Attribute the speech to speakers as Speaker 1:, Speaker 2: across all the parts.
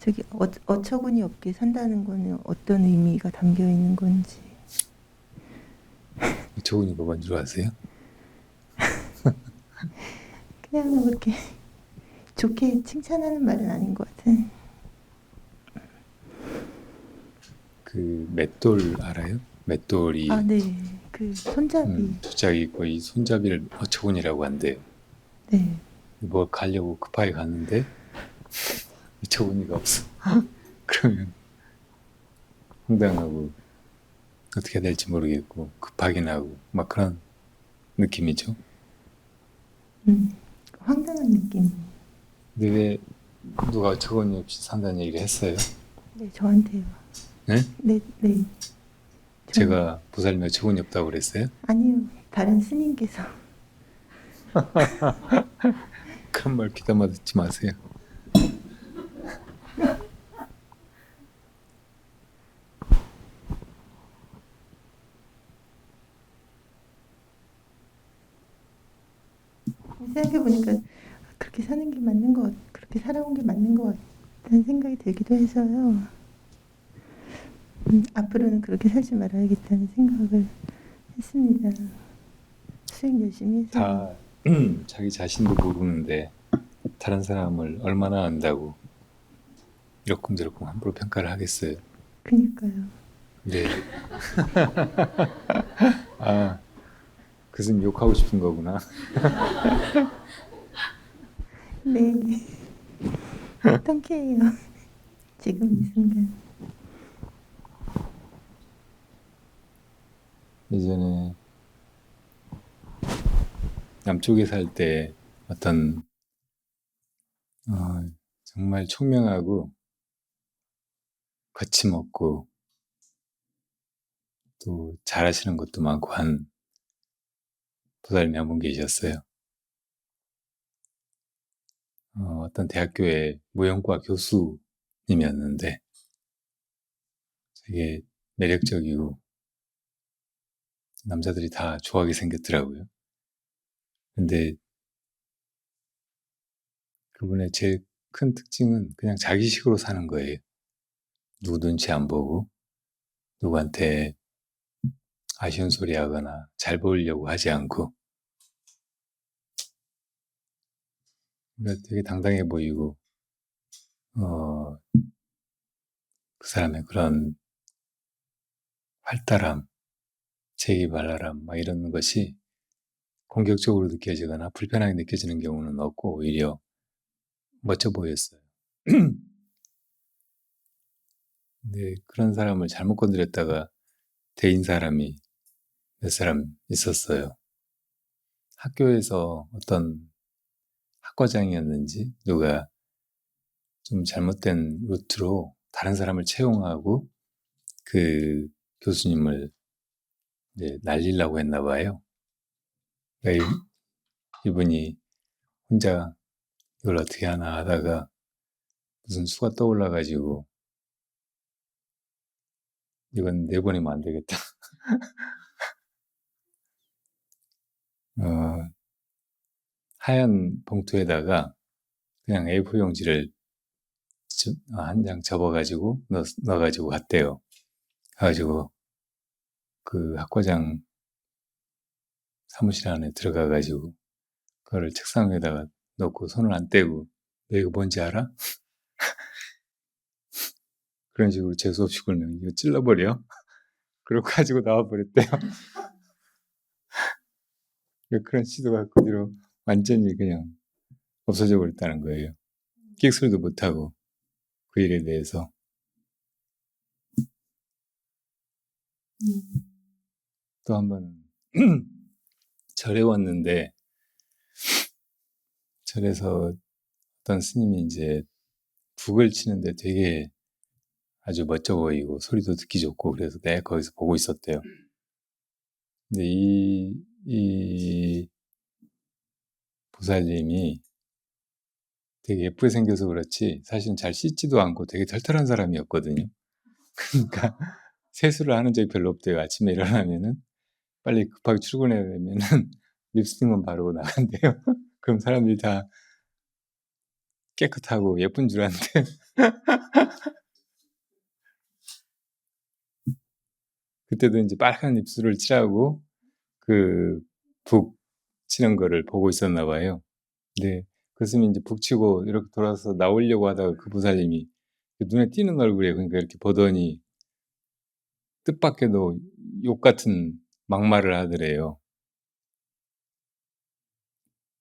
Speaker 1: 저기 어처구니 없게 산다는 거는 어떤 의미가 담겨 있는 건지.
Speaker 2: 좋은 거 뭔 줄 아세요?
Speaker 1: 그냥 뭐 이렇게 좋게 칭찬하는 말은 아닌 것 같아.
Speaker 2: 그 맷돌 알아요?
Speaker 1: 아,
Speaker 2: 맷돌이
Speaker 1: 네. 그 손잡이.
Speaker 2: 두짝이 거의 손잡이를 어처구니라고 한대요.
Speaker 1: 네.
Speaker 2: 뭐 가려고 급하게 갔는데 어처구니가 없어. 그러면 황당하고 어떻게 해야 될지 모르겠고 급하긴 하고 막 그런 느낌이죠.
Speaker 1: 황당한 느낌.
Speaker 2: 근데 왜 누가 어처구니 없이 산다는 얘기를 했어요?
Speaker 1: 네, 저한테요.
Speaker 2: 네?
Speaker 1: 네, 네.
Speaker 2: 제가 보살님이 어처구니 없다고 그랬어요?
Speaker 1: 아니요. 다른 스님께서.
Speaker 2: 그런 말 귀담아 듣지 마세요.
Speaker 1: 생각해보니까 그렇게 사는 게 맞는 것 그렇게 살아온 게 맞는 것 같다는 생각이 들기도 해서요. 앞으로는 그렇게 살지 말아야겠다는 생각을 했습니다. 수행 열심히 해서.
Speaker 2: 다 자기 자신도 모르는데 다른 사람을 얼마나 안다고 이러쿵저러쿵 함부로 평가를 하겠어요.
Speaker 1: 그니까요.
Speaker 2: 네. 아, 교수님 욕하고 싶은 거구나.
Speaker 1: 네. 통쾌해요. 지금 이 순간.
Speaker 2: 예전에 남쪽에 살 때 어떤 정말 총명하고 거침없고 또 잘하시는 것도 많고 한 보살님이 한 분 계셨어요. 어떤 대학교의 무용과 교수님이었는데 되게 매력적이고 남자들이 다 좋아하게 생겼더라고요. 근데 그분의 제일 큰 특징은 그냥 자기식으로 사는 거예요. 누구 눈치 안 보고 누구한테 아쉬운 소리 하거나 잘 보이려고 하지 않고 그러니까 되게 당당해 보이고 그 사람의 그런 활달함, 재기발랄함 막 이런 것이 공격적으로 느껴지거나 불편하게 느껴지는 경우는 없고 오히려 멋져 보였어요. 근데 그런 사람을 잘못 건드렸다가 대인 사람이 몇 사람 있었어요. 학교에서 어떤 학과장이었는지 누가 좀 잘못된 루트로 다른 사람을 채용하고 그 교수님을 이제 날리려고 했나 봐요. 그러니까 이분이 혼자 이걸 어떻게 하나 하다가 무슨 수가 떠올라가지고 이건 내보내면 안 되겠다. 하얀 봉투에다가 그냥 A4 용지를 한 장 접어가지고 넣어가지고 갔대요. 가가지고 그 학과장 사무실 안에 들어가가지고 그거를 책상 위에다가 놓고 손을 안 떼고 너 이거 뭔지 알아? 그런 식으로 재수없이 굴면 이거 찔러버려. 그러고 가지고 나와버렸대요. 그런 시도가 그 뒤로 완전히 그냥 없어져 버렸다는 거예요. 끽소리도 못하고 그 일에 대해서. 또 한 번은 절에 왔는데 절에서 어떤 스님이 이제 북을 치는데 되게 아주 멋져 보이고 소리도 듣기 좋고 그래서 내가 거기서 보고 있었대요. 근데 이 보살님이 되게 예쁘게 생겨서 그렇지 사실은 잘 씻지도 않고 되게 털털한 사람이었거든요. 그러니까 세수를 하는 적이 별로 없대요. 아침에 일어나면은 빨리 급하게 출근해야 되면은 립스틱만 바르고 나간대요. 그럼 사람들이 다 깨끗하고 예쁜 줄 아는데 그때도 이제 빨간 입술을 칠하고 북 치는 거를 보고 있었나 봐요. 네. 그랬으면 이제 북 치고 이렇게 돌아서 나오려고 하다가 그 보살님이 눈에 띄는 얼굴에 그러니까 이렇게 보더니 뜻밖에도 욕 같은 막말을 하더래요.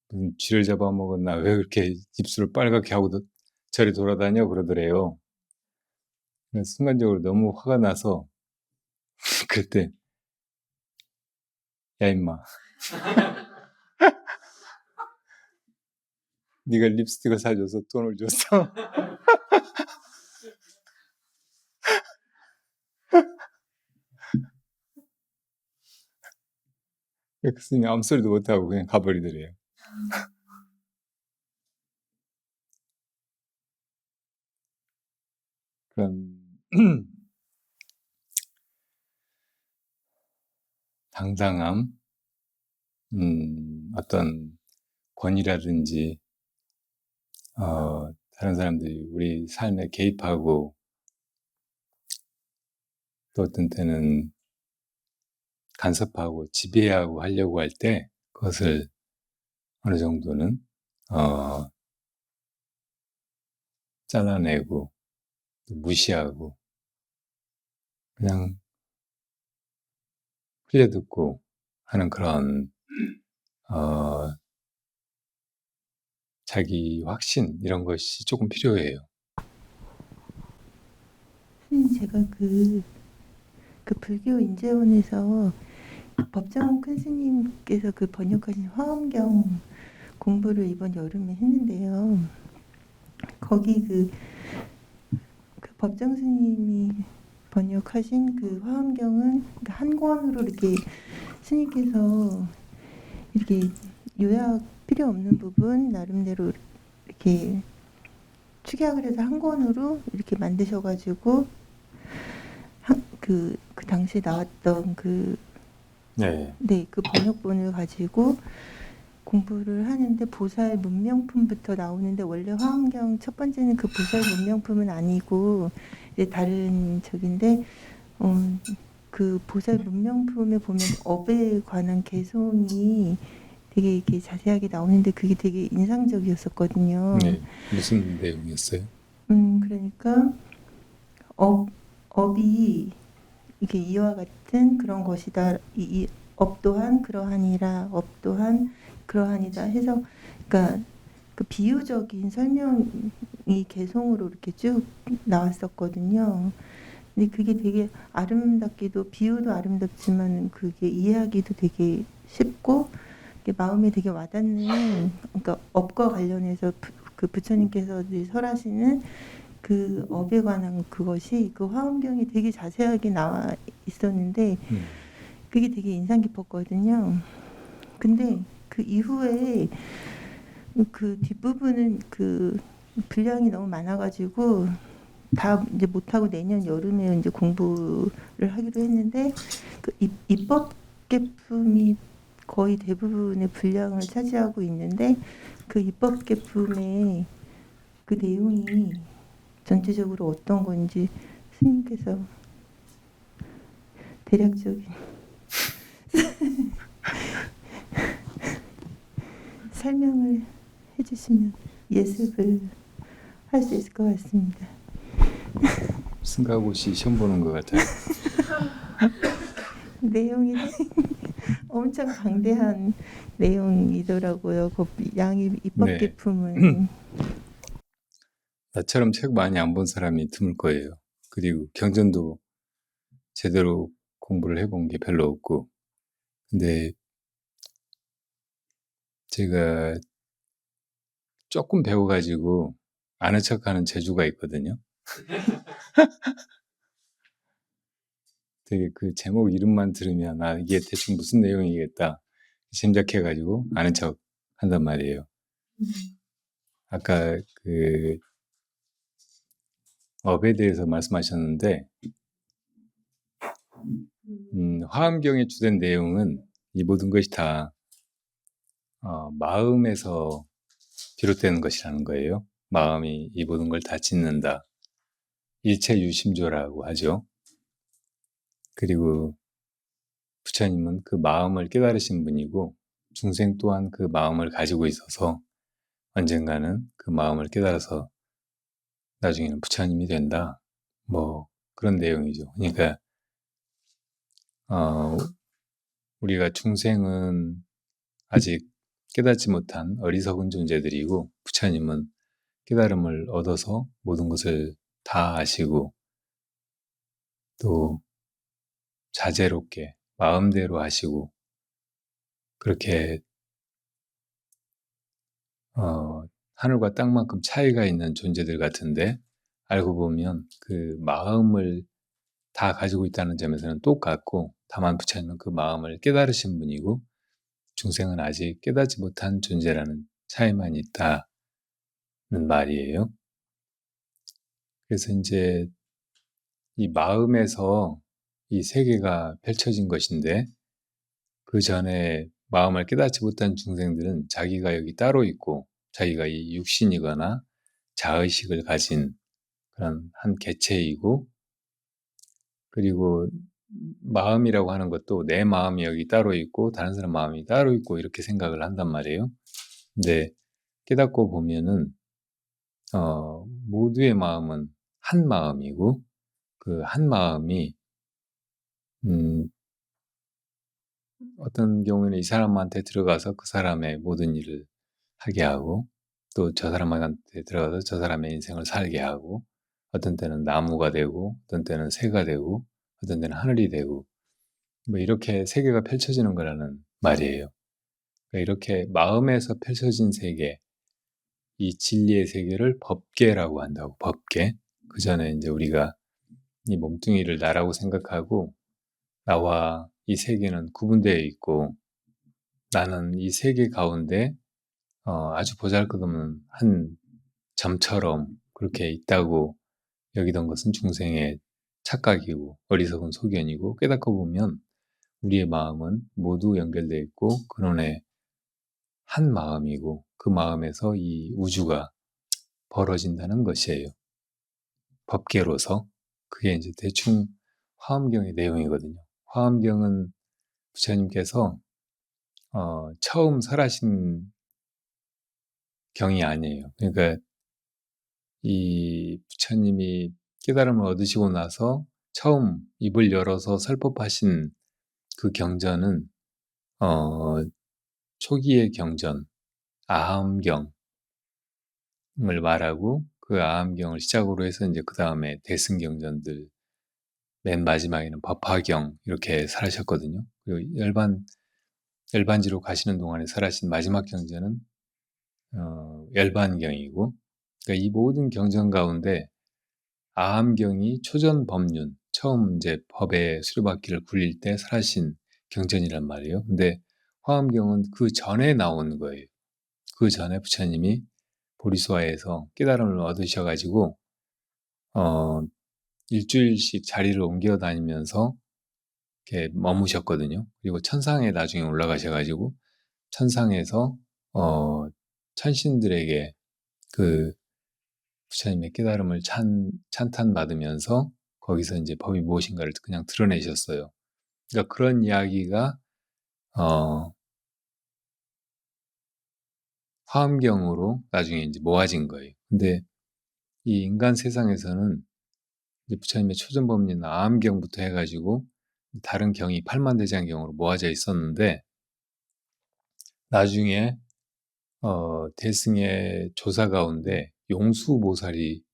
Speaker 2: 무슨 쥐를 잡아먹었나 왜 그렇게 입술을 빨갛게 하고 저리 돌아다녀 그러더래요. 그래서 순간적으로 너무 화가 나서 그때 야 임마 네가 립스틱을 사줘서 돈을 줬어. 그랬더니 아무 소리도 못하고 그냥 가버리더래요. 그런 당당함, 어떤 권위라든지 다른 사람들이 우리 삶에 개입하고 또 어떤 때는 간섭하고 지배하고 하려고 할 때 그것을 어느 정도는 잘라내고 또 무시하고 그냥 흘려듣고 하는 그런 자기 확신 이런 것이 조금 필요해요.
Speaker 1: 선생님, 제가 그 불교 인재원에서 법정 큰 스님께서 그 번역하신 화엄경 공부를 이번 여름에 했는데요. 거기 그 법정 스님이 번역하신 그 화엄경은 한 권으로 이렇게 스님께서 이렇게 요약 필요 없는 부분 나름대로 이렇게 축약을 해서 한 권으로 이렇게 만드셔가지고 그 당시에 나왔던 그 번역본을 가지고 공부를 하는데 보살 문명품부터 나오는데 원래 화엄경 첫 번째는 그 보살 문명품은 아니고 이제 다른 적인데 그 보살 문명품에 보면 업에 관한 개송이 되게 이렇게 자세하게 나오는데 그게 되게 인상적이었었거든요.
Speaker 2: 네, 무슨 내용이었어요?
Speaker 1: 그러니까 업이 이게 이와 같은 그런 것이다. 이 업 또한 그러하니라. 업 또한 그러하니다. 해서 그러니까 그 비유적인 설명이 개송으로 이렇게 쭉 나왔었거든요. 근데 그게 되게 아름답기도 비유도 아름답지만 그게 이해하기도 되게 쉽고 마음에 되게 와닿는 그러니까 업과 관련해서 그 부처님께서 설하시는 그 업에 관한 그것이 그 화엄경에 되게 자세하게 나와 있었는데 그게 되게 인상 깊었거든요. 근데 그 이후에 그 뒷부분은 그 분량이 너무 많아가지고 다 이제 못하고 내년 여름에 이제 공부를 하기로 했는데 그 입법 개품이 거의 대부분의 분량을 차지하고 있는데 그 입법 개품의 그 내용이 전체적으로 어떤 건지 스님께서 대략적인 설명을 해주시면 예습을 할 수 있을 것 같습니다.
Speaker 2: 승가고시 시험 보는 것 같아요.
Speaker 1: 내용이 엄청 방대한 내용이더라고요. 그 양이 입법
Speaker 2: 네.
Speaker 1: 개품은
Speaker 2: 나처럼 책 많이 안 본 사람이 드물 거예요. 그리고 경전도 제대로 공부를 해본 게 별로 없고 근데 제가 조금 배워가지고 아는 척하는 재주가 있거든요. 되게 그 제목 이름만 들으면 이게 대충 무슨 내용이겠다 짐작해가지고 아는 척 한단 말이에요. 아까 그 업에 대해서 말씀하셨는데 화엄경의 주된 내용은 이 모든 것이 다 마음에서 비롯되는 것이라는 거예요. 마음이 이 모든 걸 다 짓는다. 일체유심조라고 하죠. 그리고 부처님은 그 마음을 깨달으신 분이고 중생 또한 그 마음을 가지고 있어서 언젠가는 그 마음을 깨달아서 나중에는 부처님이 된다. 뭐 그런 내용이죠. 그러니까 우리가 중생은 아직 깨닫지 못한 어리석은 존재들이고 부처님은 깨달음을 얻어서 모든 것을 다 아시고 또 자제롭게 마음대로 하시고 그렇게 하늘과 땅만큼 차이가 있는 존재들 같은데 알고 보면 그 마음을 다 가지고 있다는 점에서는 똑같고 다만 부처님은 그 마음을 깨달으신 분이고 중생은 아직 깨닫지 못한 존재라는 차이만 있다는 말이에요. 그래서 이제 이 마음에서 이 세계가 펼쳐진 것인데 그 전에 마음을 깨닫지 못한 중생들은 자기가 여기 따로 있고 자기가 이 육신이거나 자의식을 가진 그런 한 개체이고 그리고 마음이라고 하는 것도 내 마음이 여기 따로 있고 다른 사람 마음이 따로 있고 이렇게 생각을 한단 말이에요. 근데 깨닫고 보면은 모두의 마음은 한 마음이고 그 한 마음이 어떤 경우에는 이 사람한테 들어가서 그 사람의 모든 일을 하게 하고 또 저 사람한테 들어가서 저 사람의 인생을 살게 하고 어떤 때는 나무가 되고 어떤 때는 새가 되고 어떤 때는 하늘이 되고 뭐 이렇게 세계가 펼쳐지는 거라는 말이에요. 그러니까 이렇게 마음에서 펼쳐진 세계, 이 진리의 세계를 법계라고 한다고, 법계. 그 전에 이제 우리가 이 몸뚱이를 나라고 생각하고 나와 이 세계는 구분되어 있고 나는 이 세계 가운데 아주 보잘것없는 한 점처럼 그렇게 있다고 여기던 것은 중생의 착각이고 어리석은 소견이고 깨닫고 보면 우리의 마음은 모두 연결되어 있고 근원의 한 마음이고 그 마음에서 이 우주가 벌어진다는 것이에요. 법계로서 그게 이제 대충 화엄경의 내용이거든요. 화엄경은 부처님께서 처음 설하신 경이 아니에요. 그러니까 이 부처님이 깨달음을 얻으시고 나서 처음 입을 열어서 설법하신 그 경전은 초기의 경전, 아함경을 말하고 그 아함경을 시작으로 해서 이제 그 다음에 대승경전들 맨 마지막에는 법화경 이렇게 설하셨거든요. 그리고 열반지로 가시는 동안에 설하신 마지막 경전은 열반경이고 그러니까 이 모든 경전 가운데 아함경이 초전법륜 처음 이제 법의 수레바퀴를 굴릴 때 설하신 경전이란 말이에요. 근데 화엄경은 그 전에 나온 거예요. 그 전에 부처님이 보리수화에서 깨달음을 얻으셔가지고 일주일씩 자리를 옮겨 다니면서 이렇게 머무셨거든요. 그리고 천상에 나중에 올라가셔가지고 천상에서 천신들에게 그 부처님의 깨달음을 찬탄받으면서 거기서 이제 법이 무엇인가를 그냥 드러내셨어요. 그러니까 그런 이야기가 화엄경으로 나중에 이제 모아진 거예요. 근데 이 인간 세상에서는 이제 부처님의 초전법륜 아함경부터 해가지고 다른 경이 팔만대장경으로 모아져 있었는데 나중에 대승의 조사 가운데 용수보살이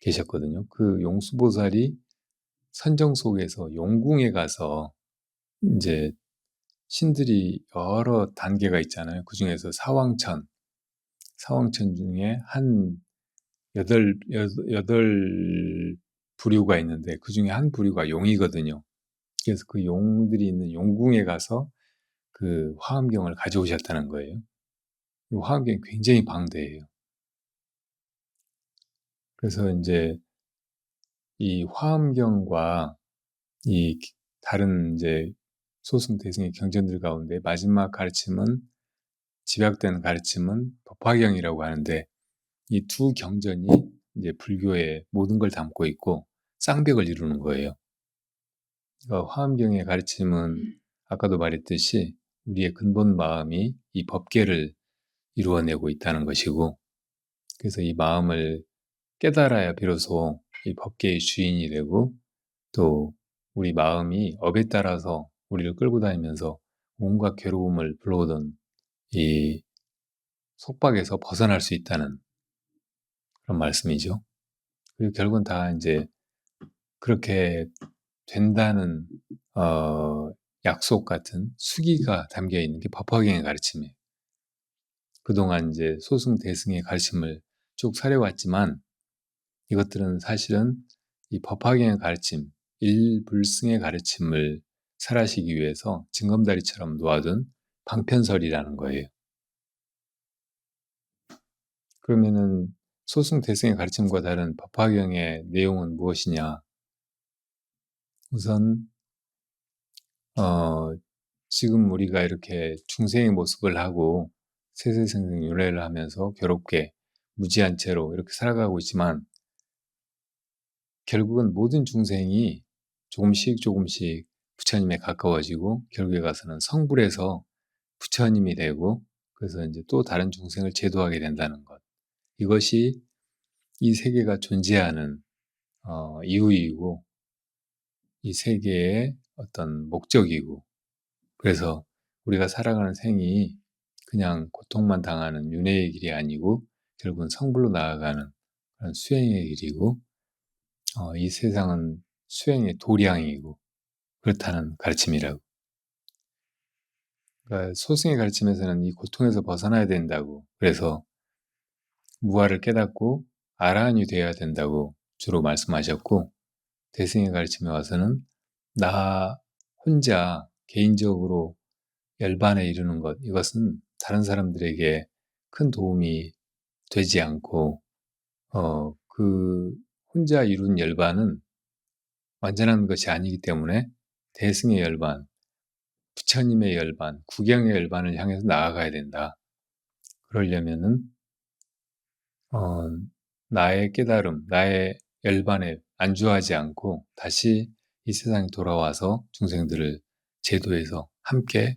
Speaker 2: 계셨거든요. 그 용수보살이 선정 속에서 용궁에 가서 이제 신들이 여러 단계가 있잖아요. 그 중에서 사왕천 중에 한 여덟 부류가 있는데 그 중에 한 부류가 용이거든요. 그래서 그 용들이 있는 용궁에 가서 그 화엄경을 가져오셨다는 거예요. 화엄경이 굉장히 방대해요. 그래서 이제 이 화엄경과 이 다른 이제 소승 대승의 경전들 가운데 마지막 가르침은 집약된 가르침은 법화경이라고 하는데 이 두 경전이 이제 불교의 모든 걸 담고 있고 쌍벽을 이루는 거예요. 화엄경의 가르침은 아까도 말했듯이 우리의 근본 마음이 이 법계를 이루어내고 있다는 것이고, 그래서 이 마음을 깨달아야 비로소 이 법계의 주인이 되고, 또 우리 마음이 업에 따라서 우리를 끌고 다니면서 온갖 괴로움을 불러오던 이 속박에서 벗어날 수 있다는 그런 말씀이죠. 그리고 결국은 다 이제 그렇게 된다는 약속 같은 수기가 담겨 있는 게 법화경의 가르침이에요. 그동안 이제 소승 대승의 가르침을 쭉 사려왔지만 이것들은 사실은 이 법화경의 가르침, 일불승의 가르침을 설하시기 위해서 징검다리처럼 놓아둔 방편설이라는 거예요. 그러면은 소승 대승의 가르침과 다른 법화경의 내용은 무엇이냐? 우선 지금 우리가 이렇게 중생의 모습을 하고 세세생생 윤회를 하면서 괴롭게 무지한 채로 이렇게 살아가고 있지만 결국은 모든 중생이 조금씩 부처님에 가까워지고 결국에 가서는 성불해서 부처님이 되고 그래서 이제 또 다른 중생을 제도하게 된다는 것. 이것이 이 세계가 존재하는 이유이고 이 세계의 어떤 목적이고 그래서 우리가 살아가는 생이 그냥 고통만 당하는 윤회의 길이 아니고 결국은 성불로 나아가는 그런 수행의 길이고 이 세상은 수행의 도량이고 그렇다는 가르침이라고. 그러니까 소승의 가르침에서는 이 고통에서 벗어나야 된다고 그래서 무아를 깨닫고 아라한이 되어야 된다고 주로 말씀하셨고 대승의 가르침에 와서는 나 혼자 개인적으로 열반에 이르는 것 이것은 다른 사람들에게 큰 도움이 되지 않고 그 혼자 이룬 열반은 완전한 것이 아니기 때문에 대승의 열반, 부처님의 열반, 구경의 열반을 향해서 나아가야 된다. 그러려면은 나의 깨달음, 나의 열반에 안주하지 않고 다시 이 세상에 돌아와서 중생들을 제도해서 함께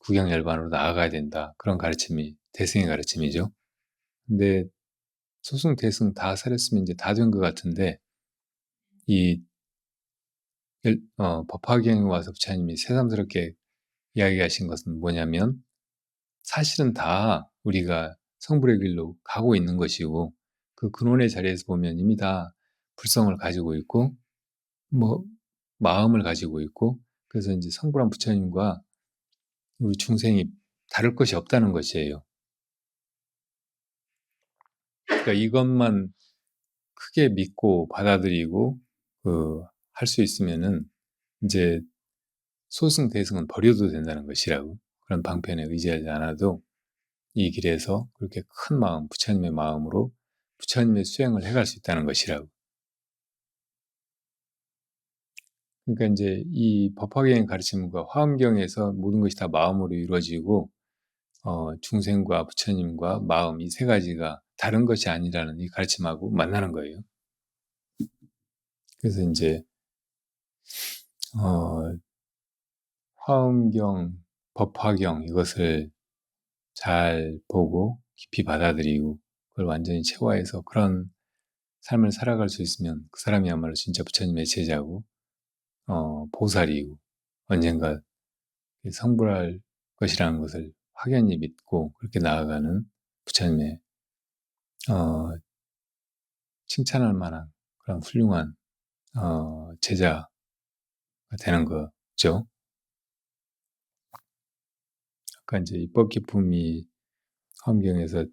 Speaker 2: 구경 열반으로 나아가야 된다. 그런 가르침이 대승의 가르침이죠. 근데 소승, 대승 다 살았으면 이제 다 된 것 같은데 이 법화경에 와서 부처님이 새삼스럽게 이야기하신 것은 뭐냐면 사실은 다 우리가 성불의 길로 가고 있는 것이고 그 근원의 자리에서 보면 이미 다 불성을 가지고 있고 뭐 마음을 가지고 있고 그래서 이제 성불한 부처님과 우리 중생이 다를 것이 없다는 것이에요. 그러니까 이것만 크게 믿고 받아들이고 할 수 있으면은 이제 소승 대승은 버려도 된다는 것이라고 그런 방편에 의지하지 않아도 이 길에서 그렇게 큰 마음, 부처님의 마음으로 부처님의 수행을 해갈 수 있다는 것이라고. 그러니까 이제 이 법화경의 가르침과 화엄경에서 모든 것이 다 마음으로 이루어지고 중생과 부처님과 마음 이 세 가지가 다른 것이 아니라는 이 가르침하고 만나는 거예요. 그래서 이제 화엄경, 법화경 이것을 잘 보고 깊이 받아들이고 그걸 완전히 체화해서 그런 삶을 살아갈 수 있으면 그 사람이야말로 진짜 부처님의 제자고 보살이고 언젠가 성불할 것이라는 것을 확연히 믿고 그렇게 나아가는 부처님의 칭찬할 만한 그런 훌륭한 제자가 되는 거죠. 아까 이제 입법 기품이 화엄경에서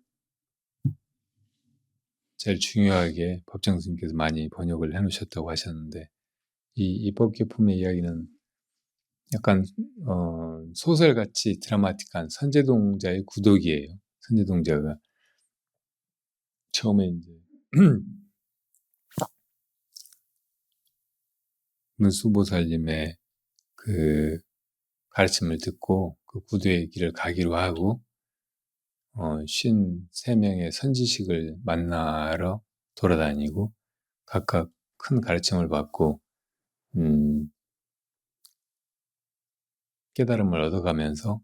Speaker 2: 제일 중요하게 법정 스님께서 많이 번역을 해놓으셨다고 하셨는데 이 입법 기품의 이야기는 약간 소설같이 드라마틱한 선제동자의 구독이에요. 선제동자가 처음에 이제 문수보살님의 그 가르침을 듣고 그 구두의 길을 가기로 하고 53명의 선지식을 만나러 돌아다니고 각각 큰 가르침을 받고 깨달음을 얻어가면서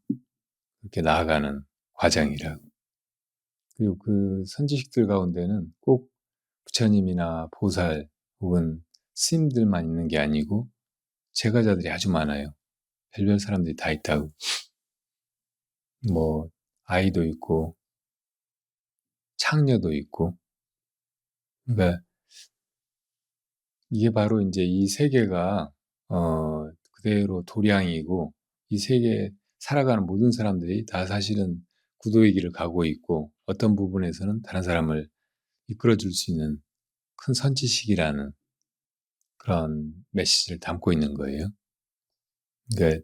Speaker 2: 이렇게 나아가는 과정이라고. 그리고 그 선지식들 가운데는 꼭 부처님이나 보살 혹은 스님들만 있는 게 아니고 제가자들이 아주 많아요. 별별 사람들이 다 있다고. 뭐 아이도 있고 창녀도 있고. 그러니까 이게 바로 이제 이 세계가 그대로 도량이고 이 세계에 살아가는 모든 사람들이 다 사실은 구도의 길을 가고 있고 어떤 부분에서는 다른 사람을 이끌어줄 수 있는 큰 선지식이라는 그런 메시지를 담고 있는 거예요. 그러니까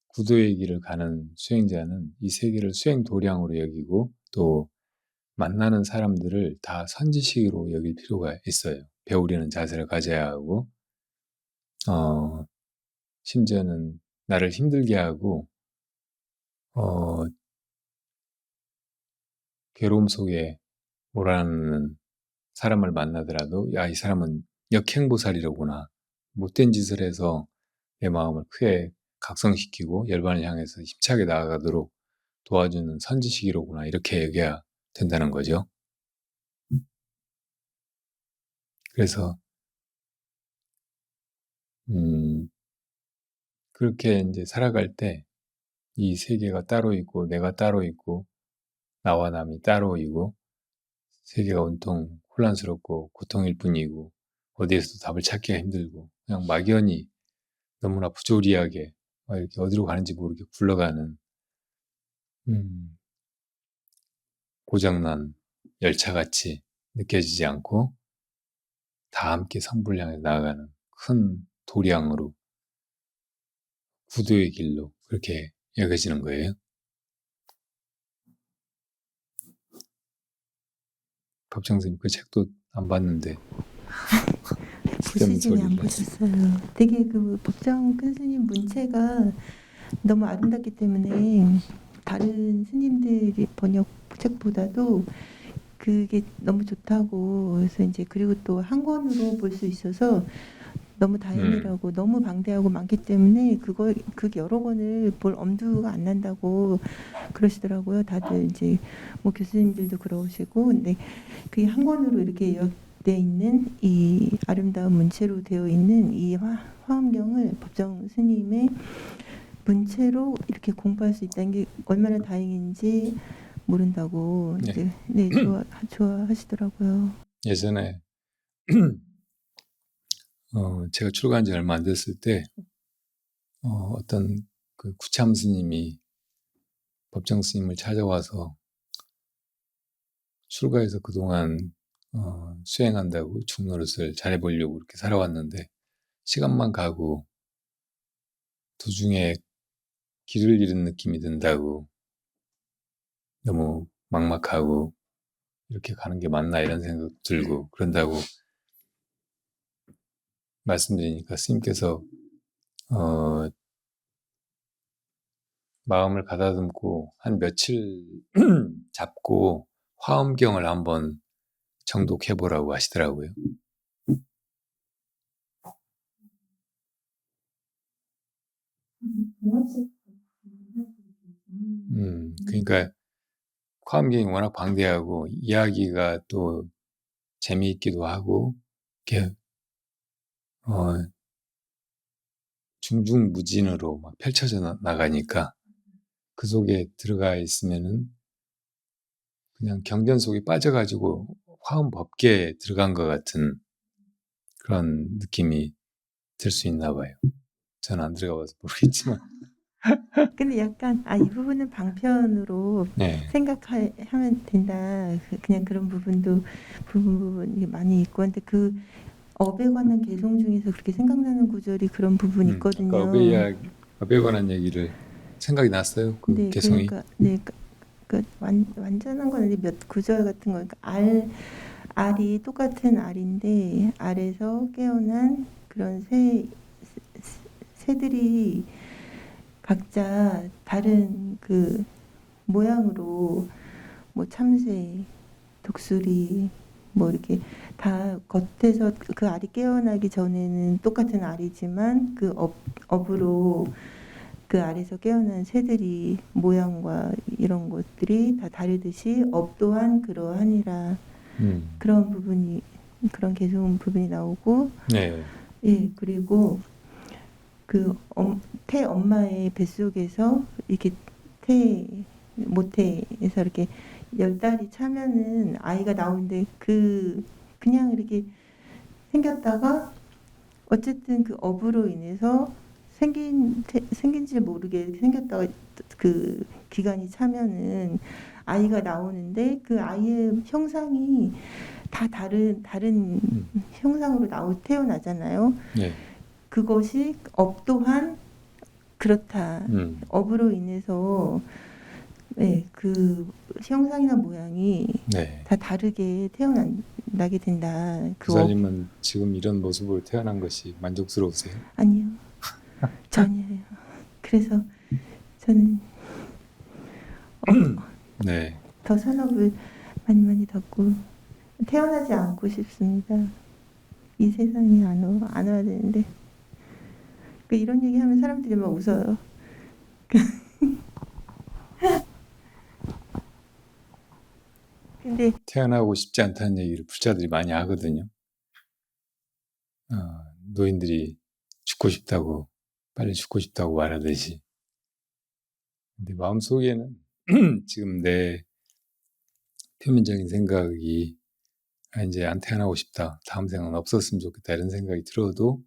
Speaker 2: 구도의 길을 가는 수행자는 이 세계를 수행 도량으로 여기고 또 만나는 사람들을 다 선지식으로 여길 필요가 있어요. 배우려는 자세를 가져야 하고 심지어는 나를 힘들게 하고 괴로움 속에 몰아넣는 사람을 만나더라도 야, 이 사람은 역행보살이로구나. 못된 짓을 해서 내 마음을 크게 각성시키고 열반을 향해서 힘차게 나아가도록 도와주는 선지식이로구나. 이렇게 여겨야 된다는 거죠. 그래서 그렇게 이제 살아갈 때 이 세계가 따로 있고 내가 따로 있고 나와 남이 따로이고 세계가 온통 혼란스럽고 고통일 뿐이고 어디에서도 답을 찾기가 힘들고 그냥 막연히 너무나 부조리하게 이렇게 어디로 가는지 모르게 굴러가는 고장난 열차같이 느껴지지 않고 다 함께 성불을 향해 나아가는 큰 도량으로 구도의 길로 그렇게 여겨지는 거예요. 법정스님 그 책도 안 봤는데
Speaker 1: 보시지는 안 보셨어요. 되게 그 법정 큰 스님 문체가 너무 아름답기 때문에 다른 스님들이 번역책보다도 그게 너무 좋다고. 그래서 이제 그리고 또 한 권으로 볼 수 있어서 너무 다행이라고. 너무 방대하고 많기 때문에 그게 여러 권을 볼 엄두가 안 난다고 그러시더라고요. 다들 이제 뭐 교수님들도 그러시고. 근데 그게 한 권으로 이렇게 돼 있는 이 아름다운 문체로 되어 있는 이 화엄경을 법정 스님의 문체로 이렇게 공부할 수 있다는 게 얼마나 다행인지 모른다고 이제 좋아하시더라고요.
Speaker 2: 예전에 제가 출가한 지 얼마 안 됐을 때 어떤 그 구참 스님이 법정 스님을 찾아와서 출가해서 그동안 수행한다고 중노릇을 잘해보려고 이렇게 살아왔는데 시간만 가고 도중에 길을 잃은 느낌이 든다고 너무 막막하고 이렇게 가는 게 맞나 이런 생각 들고 그런다고 말씀드리니까 스님께서 마음을 가다듬고 한 며칠 잡고 화엄경을 한번 정독해보라고 하시더라고요. 그러니까 화엄경이 워낙 방대하고 이야기가 또 재미있기도 하고 이렇게 중중무진으로 막 펼쳐져 나가니까 그 속에 들어가 있으면은 그냥 경전 속에 빠져가지고 화음 법계에 들어간 것 같은 그런 느낌이 들 수 있나 봐요. 저는 안 들어가 봐서 모르겠지만.
Speaker 1: 근데 약간 이 부분은 방편으로
Speaker 2: 네.
Speaker 1: 생각하면 된다. 그냥 그런 부분이 많이 있고. 근데 그 업에 관한 개송 중에서 그렇게 생각나는 구절이 그런 부분이 있거든요.
Speaker 2: 아까 업에 관한 얘기를 생각이 났어요. 그
Speaker 1: 네,
Speaker 2: 개성이.
Speaker 1: 그러니까 완전한 건 아닌데 몇 구절 같은 거. 그러니까 알이 똑같은 알인데 알에서 깨어난 그런 새들이 각자 다른 그 모양으로 뭐 참새, 독수리, 뭐 이렇게 다 겉에서 그 알이 깨어나기 전에는 똑같은 알이지만 그 업으로 그 알에서 깨어난 새들이 모양과 이런 것들이 다 다르듯이 업 또한 그러하니라. 그런 부분이, 그런 개송 부분이 나오고,
Speaker 2: 네.
Speaker 1: 예, 그리고 그 태 엄마의 뱃속에서 이렇게 모태에서 이렇게 10달이 차면은 아이가 나오는데 그냥 이렇게 생겼다가 어쨌든 그 업으로 인해서 생긴지 모르게 생겼다가 그 기간이 차면은 아이가 나오는데 그 아이의 형상이 다 다른 형상으로 태어나잖아요.
Speaker 2: 네.
Speaker 1: 그것이 업 또한 그렇다. 업으로 인해서 네, 그 형상이나 모양이
Speaker 2: 네.
Speaker 1: 다 다르게 태어나게 된다.
Speaker 2: 부사님은 지금 이런 모습으로 태어난 것이 만족스러우세요?
Speaker 1: 아니요. 전혀요. 그래서 저는
Speaker 2: 네.
Speaker 1: 더 선업을 많이 듣고 태어나지 않고 싶습니다. 이 세상에 안 와야 되는데. 이런 얘기하면 사람들이 막 웃어요. 근데
Speaker 2: 태어나고 싶지 않다는 얘기를 불자들이 많이 하거든요. 노인들이 죽고 싶다고, 빨리 죽고 싶다고 말하듯이. 근데 마음속에는 지금 내 표면적인 생각이 이제 안 태어나고 싶다, 다음 생은 없었으면 좋겠다 이런 생각이 들어도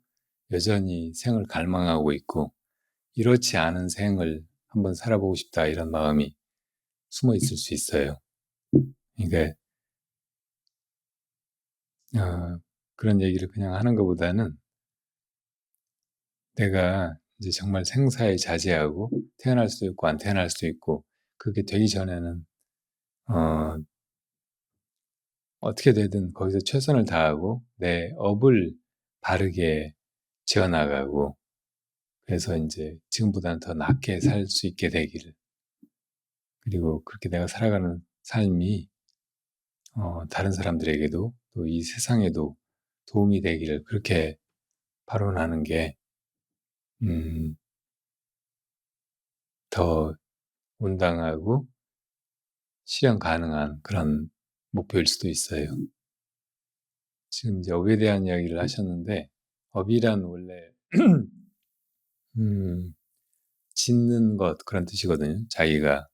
Speaker 2: 여전히 생을 갈망하고 있고 이렇지 않은 생을 한번 살아보고 싶다 이런 마음이 숨어 있을 수 있어요. 그러니까 그런 얘기를 그냥 하는 것보다는 내가 이제 정말 생사에 자제하고 태어날 수도 있고 안 태어날 수도 있고 그게 되기 전에는 어떻게 되든 거기서 최선을 다하고 내 업을 바르게 지어나가고 그래서 이제 지금보다는 더 낫게 살 수 있게 되기를 그리고 그렇게 내가 살아가는 삶이 다른 사람들에게도 또 이 세상에도 도움이 되기를 그렇게 발언하는 게 더 온당하고 실현 가능한 그런 목표일 수도 있어요. 지금 이제 업에 대한 이야기를 하셨는데 업이란 원래 짓는 것 그런 뜻이거든요. 자기가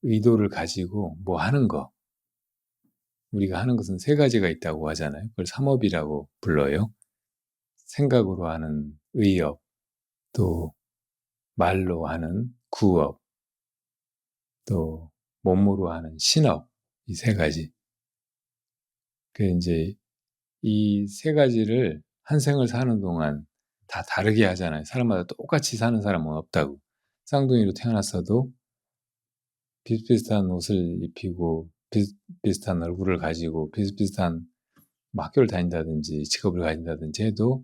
Speaker 2: 의도를 가지고 뭐 하는 거 우리가 하는 것은 세 가지가 있다고 하잖아요. 그걸 삼업이라고 불러요. 생각으로 하는 의업, 또 말로 하는 구업, 또 몸으로 하는 신업 이 세 가지. 그 이제 이 세 가지를 한 생을 사는 동안 다 다르게 하잖아요. 사람마다 똑같이 사는 사람은 없다고. 쌍둥이로 태어났어도 비슷비슷한 옷을 입히고 비슷비슷한 얼굴을 가지고 비슷비슷한 학교를 다닌다든지 직업을 가진다든지 해도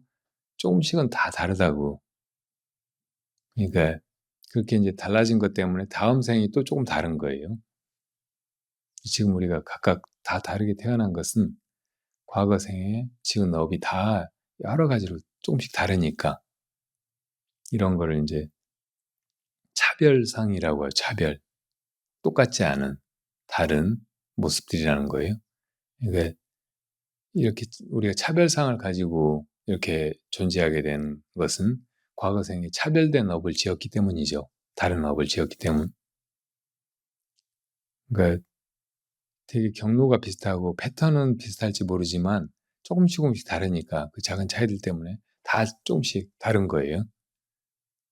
Speaker 2: 조금씩은 다 다르다고. 그러니까 그렇게 이제 달라진 것 때문에 다음 생이 또 조금 다른 거예요. 지금 우리가 각각 다 다르게 태어난 것은 과거 생에 지은 업이 다 여러 가지로 조금씩 다르니까 이런 거를 이제 차별상이라고 해요. 차별. 똑같지 않은 다른 모습들이라는 거예요. 그러니까 이렇게 우리가 차별상을 가지고 이렇게 존재하게 된 것은 과거 생에 차별된 업을 지었기 때문이죠. 다른 업을 지었기 때문. 그러니까 되게 경로가 비슷하고 패턴은 비슷할지 모르지만 조금씩 다르니까 그 작은 차이들 때문에 다 조금씩 다른 거예요.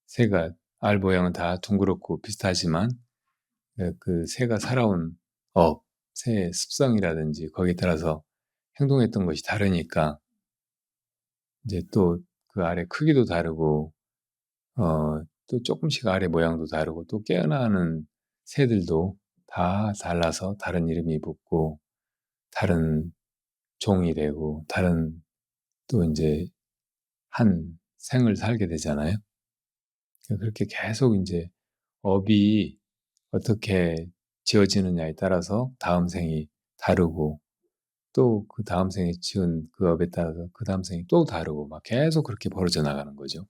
Speaker 2: 새가 알 모양은 다 둥그렇고 비슷하지만 그 새가 살아온 업, 새의 습성이라든지 거기에 따라서 행동했던 것이 다르니까 이제 또 그 알의 크기도 다르고 또 조금씩 알의 모양도 다르고 또 깨어나는 새들도 다 달라서 다른 이름이 붙고 다른 종이 되고 다른 또 이제 한 생을 살게 되잖아요. 그렇게 계속 이제 업이 어떻게 지어지느냐에 따라서 다음 생이 다르고 또 그 다음 생에 지은 그 업에 따라서 그 다음 생이 또 다르고 막 계속 그렇게 벌어져 나가는 거죠.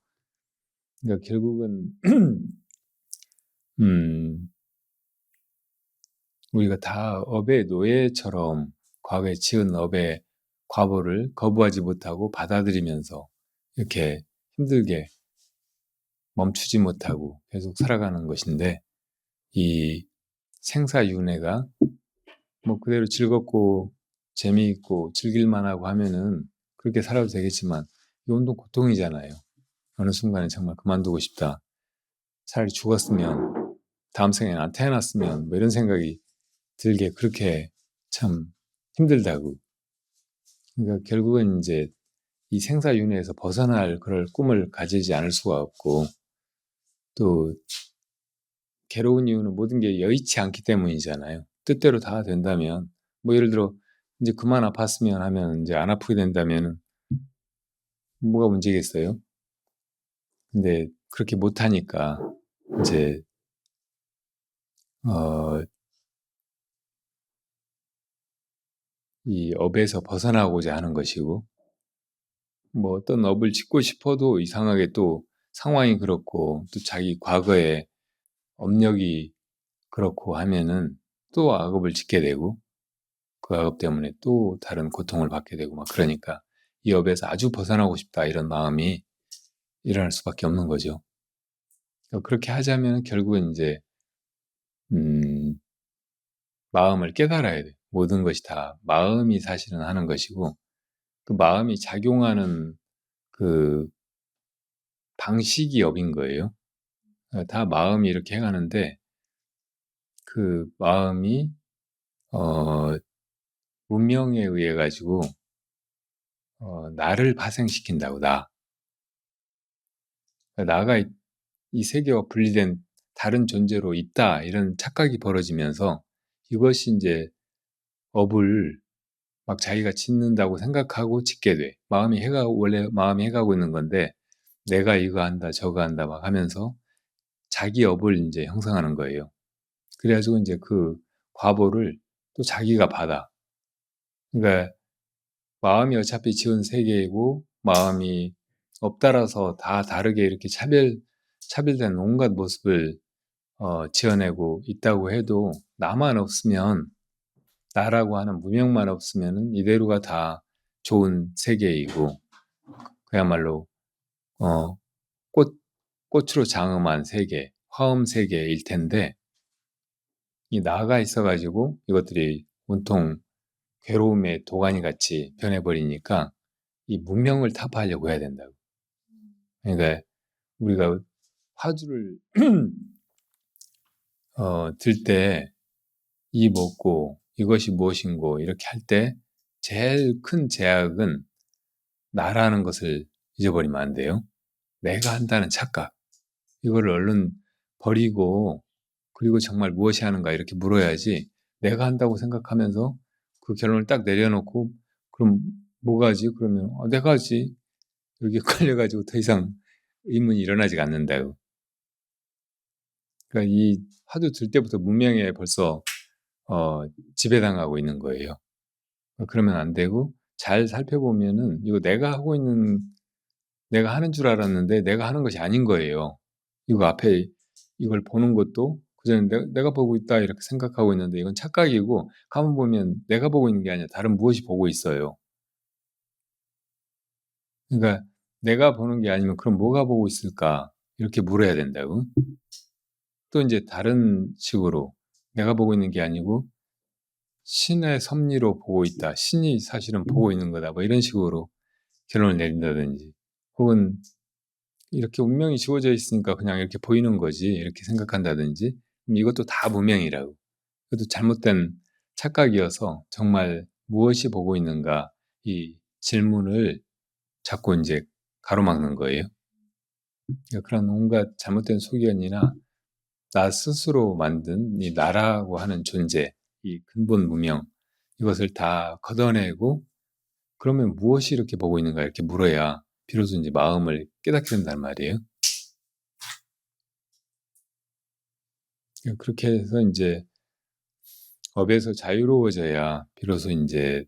Speaker 2: 그러니까 결국은 음, 우리가 다 업의 노예처럼 과거에 지은 업의 과보를 거부하지 못하고 받아들이면서 이렇게 힘들게 멈추지 못하고 계속 살아가는 것인데 이 생사윤회가 뭐 그대로 즐겁고 재미있고 즐길만 하고 하면은 그렇게 살아도 되겠지만 이 온통 고통이잖아요. 어느 순간에 정말 그만두고 싶다. 차라리 죽었으면 다음 생에 안 태어났으면 뭐 이런 생각이 들게 그렇게 참 힘들다고. 그러니까 결국은 이제 이 생사윤회에서 벗어날 그럴 꿈을 가지지 않을 수가 없고 또 괴로운 이유는 모든 게 여의치 않기 때문이잖아요. 뜻대로 다 된다면 뭐 예를 들어 이제 그만 아팠으면 하면 이제 안 아프게 된다면 뭐가 문제겠어요? 근데 그렇게 못하니까 이제 이 업에서 벗어나고자 하는 것이고 뭐 어떤 업을 짓고 싶어도 이상하게 또 상황이 그렇고 또 자기 과거의 업력이 그렇고 하면은 또 악업을 짓게 되고 그 악업 때문에 또 다른 고통을 받게 되고 막 그러니까 이 업에서 아주 벗어나고 싶다 이런 마음이 일어날 수밖에 없는 거죠. 그렇게 하자면 결국은 이제 음, 마음을 깨달아야 돼. 모든 것이 다 마음이 사실은 하는 것이고 그 마음이 작용하는 그 방식이 업인 거예요. 다 마음이 이렇게 해가는데 그 마음이 운명에 의해 가지고 나를 파생시킨다고 나가 이 세계와 분리된 다른 존재로 있다 이런 착각이 벌어지면서 이것이 이제 업을 막 자기가 짓는다고 생각하고 짓게 돼. 원래 마음이 해가고 있는 건데 내가 이거 한다 저거 한다 막 하면서 자기 업을 이제 형성하는 거예요. 그래가지고 이제 그 과보를 또 자기가 받아. 그러니까 마음이 어차피 지은 세계이고 마음이 업 따라서 다 다르게 이렇게 차별된 온갖 모습을 지어내고 있다고 해도 나만 없으면 나라고 하는 무명만 없으면 이대로가 다 좋은 세계이고 그야말로 어, 꽃으로 장엄한 세계, 화음 세계일 텐데 이 나가 있어가지고 이것들이 온통 괴로움의 도가니 같이 변해버리니까 이 문명을 타파하려고 해야 된다고. 그러니까 우리가 화두를 들 때 이 뭐고 이것이 무엇인고 이렇게 할 때 제일 큰 제약은 나라는 것을 잊어버리면 안 돼요. 내가 한다는 착각. 이거를 얼른 버리고 그리고 정말 무엇이 하는가 이렇게 물어야지 내가 한다고 생각하면서 그 결론을 딱 내려놓고 그럼 뭐가 하지? 그러면 내가 하지. 이렇게 걸려가지고 더 이상 의문이 일어나지가 않는다고. 그러니까 이 화두 들 때부터 문명에 벌써 지배당하고 있는 거예요. 그러면 안 되고 잘 살펴보면은 이거 내가 하는 줄 알았는데 내가 하는 것이 아닌 거예요. 이거 앞에 이걸 보는 것도 그전에 내가 보고 있다 이렇게 생각하고 있는데 이건 착각이고 가만 보면 내가 보고 있는 게 아니라 다른 무엇이 보고 있어요. 그러니까 내가 보는 게 아니면 그럼 뭐가 보고 있을까? 이렇게 물어야 된다고. 또 이제 다른 식으로 내가 보고 있는 게 아니고 신의 섭리로 보고 있다. 신이 사실은 보고 있는 거다. 뭐 이런 식으로 결론을 내린다든지 혹은 이렇게 운명이 지워져 있으니까 그냥 이렇게 보이는 거지 이렇게 생각한다든지 이것도 다 무명이라고. 그것도 잘못된 착각이어서 정말 무엇이 보고 있는가 이 질문을 자꾸 이제 가로막는 거예요. 그러니까 그런 온갖 잘못된 소견이나 나 스스로 만든 이 나라고 하는 존재, 이 근본 무명 이것을 다 걷어내고 그러면 무엇이 이렇게 보고 있는가 이렇게 물어야 비로소 이제 마음을 깨닫게 된단 말이에요. 그렇게 해서 이제 업에서 자유로워져야 비로소 이제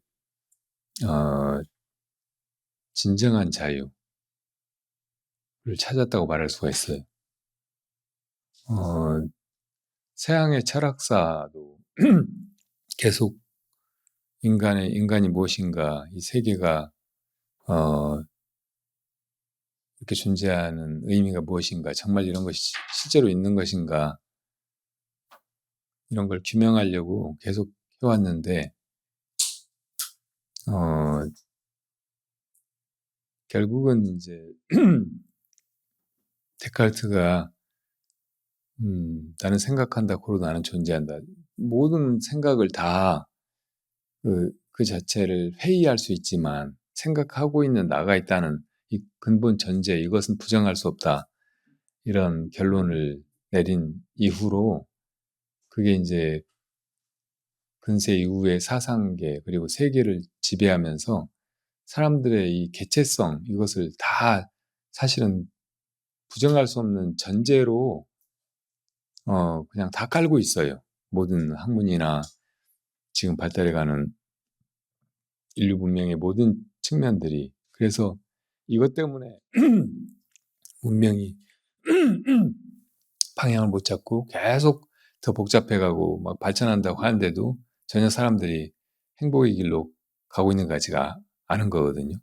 Speaker 2: 진정한 자유를 찾았다고 말할 수가 있어요. 서양의 철학사도 계속 인간이 무엇인가, 이 세계가 이렇게 존재하는 의미가 무엇인가, 정말 이런 것이 실제로 있는 것인가, 이런 걸 규명하려고 계속 해왔는데 결국은 이제 데카르트가 나는 생각한다, 고로 나는 존재한다. 모든 생각을 다 그 자체를 회의할 수 있지만 생각하고 있는 나가 있다는 이 근본 전제, 이것은 부정할 수 없다. 이런 결론을 내린 이후로 그게 이제 근세 이후의 사상계 그리고 세계를 지배하면서 사람들의 이 개체성, 이것을 다 사실은 부정할 수 없는 전제로 그냥 다 깔고 있어요. 모든 학문이나 지금 발달해가는 인류 문명의 모든 측면들이. 그래서 이것 때문에 문명이 방향을 못 잡고 계속 더 복잡해가고 막 발전한다고 하는데도 전혀 사람들이 행복의 길로 가고 있는 것 같지가 않은 거거든요.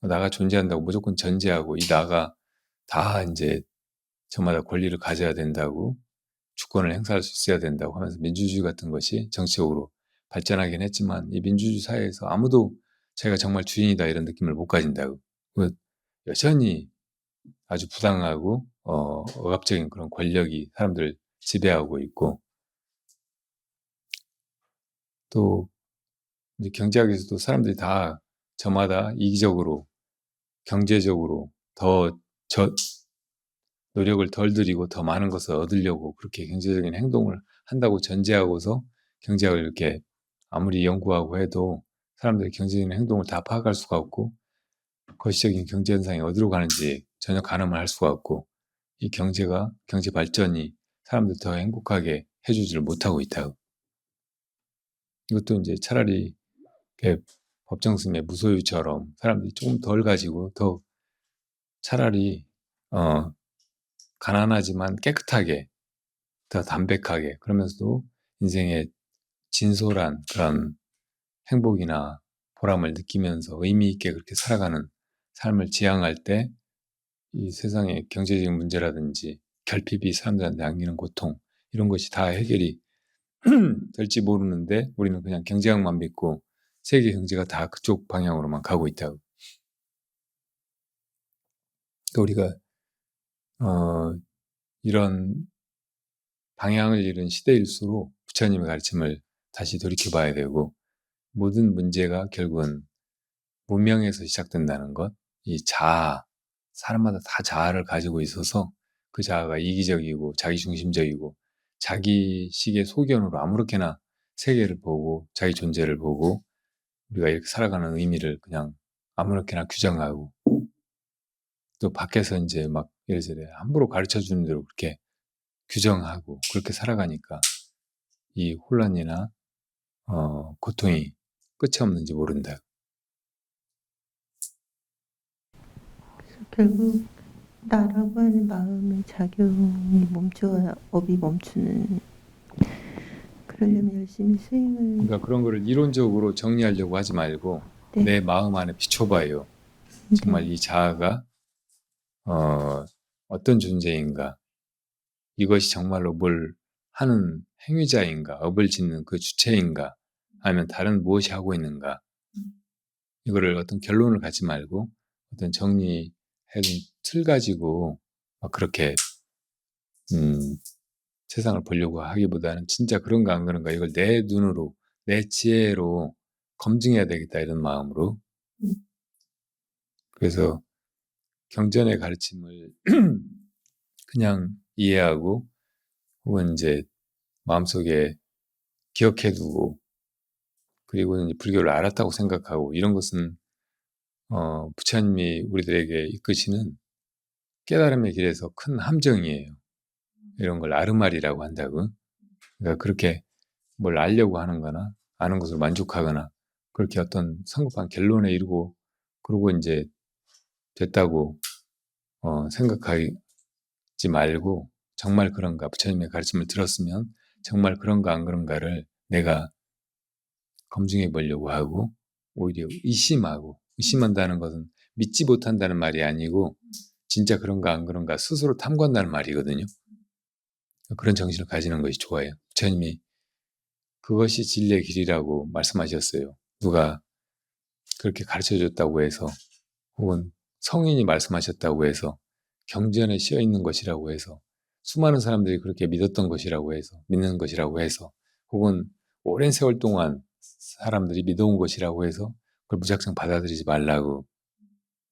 Speaker 2: 나가 존재한다고 무조건 전제하고 이 나가 다 이제 저마다 권리를 가져야 된다고, 주권을 행사할 수 있어야 된다고 하면서 민주주의 같은 것이 정치적으로 발전하긴 했지만 이 민주주의 사회에서 아무도 자기가 정말 주인이다 이런 느낌을 못 가진다고. 여전히 아주 부당하고 억압적인 그런 권력이 사람들을 지배하고 있고, 또 이제 경제학에서도 사람들이 다 저마다 이기적으로 경제적으로 더 노력을 덜 들이고 더 많은 것을 얻으려고 그렇게 경제적인 행동을 한다고 전제하고서 경제학을 이렇게 아무리 연구하고 해도 사람들이 경제적인 행동을 다 파악할 수가 없고 거시적인 경제 현상이 어디로 가는지 전혀 가늠을 할 수가 없고, 이 경제 발전이 사람들 더 행복하게 해주지를 못하고 있다. 이것도 이제 차라리 법정승의 무소유처럼 사람들이 조금 덜 가지고 더 차라리 가난하지만 깨끗하게, 더 담백하게, 그러면서도 인생의 진솔한 그런 행복이나 보람을 느끼면서 의미 있게 그렇게 살아가는 삶을 지향할 때 이 세상의 경제적인 문제라든지 결핍이 사람들한테 안기는 고통, 이런 것이 다 해결이 될지 모르는데 우리는 그냥 경제학만 믿고 세계 경제가 다 그쪽 방향으로만 가고 있다고. 그러니까 우리가 이런 방향을 잃은 시대일수록 부처님의 가르침을 다시 돌이켜봐야 되고, 모든 문제가 결국은 문명에서 시작된다는 것, 이 자아, 사람마다 다 자아를 가지고 있어서 그 자아가 이기적이고 자기중심적이고 자기식의 소견으로 아무렇게나 세계를 보고 자기 존재를 보고 우리가 이렇게 살아가는 의미를 그냥 아무렇게나 규정하고, 또 밖에서 이제 막 이래저래 함부로 가르쳐 주는 대로 그렇게 규정하고 그렇게 살아가니까 이 혼란이나 고통이 끝이 없는지 모른다.
Speaker 1: 결국 나라고 하는 마음의 작용이 멈춰야 업이 멈추는, 그러려면 열심히 수행을.
Speaker 2: 그러니까 그런 거를 이론적으로 정리하려고 하지 말고
Speaker 1: 네.
Speaker 2: 내 마음 안에 비춰봐요. 정말 이 자아가 어떤 존재인가, 이것이 정말로 뭘 하는 행위자인가, 업을 짓는 그 주체인가, 아니면 다른 무엇이 하고 있는가, 이거를 어떤 결론을 갖지 말고 어떤 정리해둔 틀 가지고 막 그렇게 세상을 보려고 하기보다는 진짜 그런가 안 그런가 이걸 내 눈으로, 내 지혜로 검증해야 되겠다 이런 마음으로. 그래서 경전의 가르침을 그냥 이해하고 혹은 이제 마음속에 기억해두고 그리고 이제 불교를 알았다고 생각하고 이런 것은 부처님이 우리들에게 이끄시는 깨달음의 길에서 큰 함정이에요. 이런 걸 아르말이라고 한다고. 그러니까 그렇게 뭘 알려고 하는 거나 아는 것으로 만족하거나 그렇게 어떤 성급한 결론에 이르고 그러고 이제 됐다고 생각하지 말고 정말 그런가 부처님의 가르침을 들었으면 정말 그런가 안 그런가를 내가 검증해 보려고 하고 오히려 의심한다는 것은 믿지 못한다는 말이 아니고 진짜 그런가 안 그런가 스스로 탐구한다는 말이거든요. 그런 정신을 가지는 것이 좋아요. 부처님이 그것이 진리의 길이라고 말씀하셨어요. 누가 그렇게 가르쳐줬다고 해서 혹은 성인이 말씀하셨다고 해서 경전에 씌어 있는 것이라고 해서 수많은 사람들이 그렇게 믿었던 것이라고 해서 믿는 것이라고 해서 혹은 오랜 세월 동안 사람들이 믿어온 것이라고 해서 그걸 무작정 받아들이지 말라고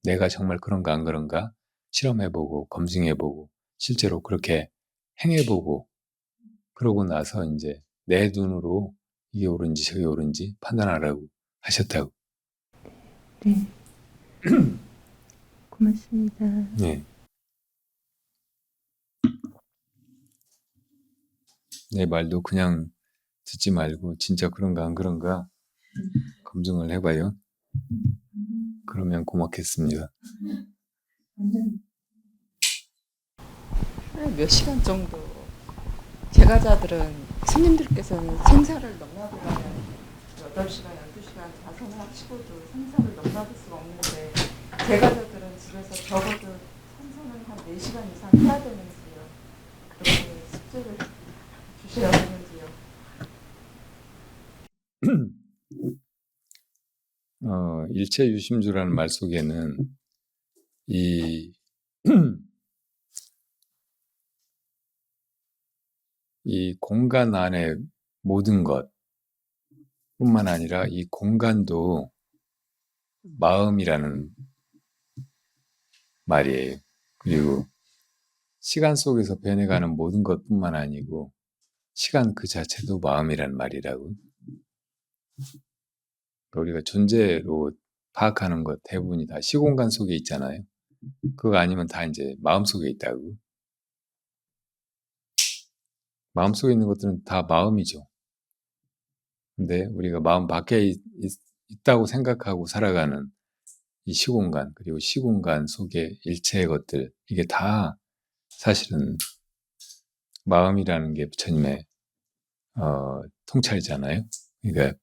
Speaker 2: 내가 정말 그런가 안 그런가 실험해보고 검증해보고 실제로 그렇게 행해보고 그러고 나서 이제 내 눈으로 이게 옳은지 저게 옳은지 판단하라고 하셨다고.
Speaker 1: 네. 고맙습니다.
Speaker 2: 네. 내 말도 그냥 듣지 말고 진짜 그런가 안 그런가 검증을 해봐요. 그러면 고맙겠습니다.
Speaker 3: 몇 시간 정도 제가자들은 스님들께서는 생사를 넘나들면 8시간, 12시간 자선을 하시고도 생사를 넘나들 수가 없는데 제가자들은 집에서 적어도 산선을 한 4시간 이상 해야 되는지요. 그렇게 숙제를 주셔야 되는지요.
Speaker 2: 일체유심주라는 말 속에는 이 공간 안에 모든 것 뿐만 아니라 이 공간도 마음이라는 말이에요. 그리고 시간 속에서 변해가는 모든 것 뿐만 아니고 시간 그 자체도 마음이라는 말이라고. 우리가 존재로 파악하는 것 대부분이 다 시공간 속에 있잖아요. 그거 아니면 다 이제 마음 속에 있다고. 마음 속에 있는 것들은 다 마음이죠. 근데 우리가 마음 밖에 있다고 생각하고 살아가는 이 시공간, 그리고 시공간 속의 일체의 것들, 이게 다 사실은 마음이라는 게 부처님의 통찰이잖아요. 그러니까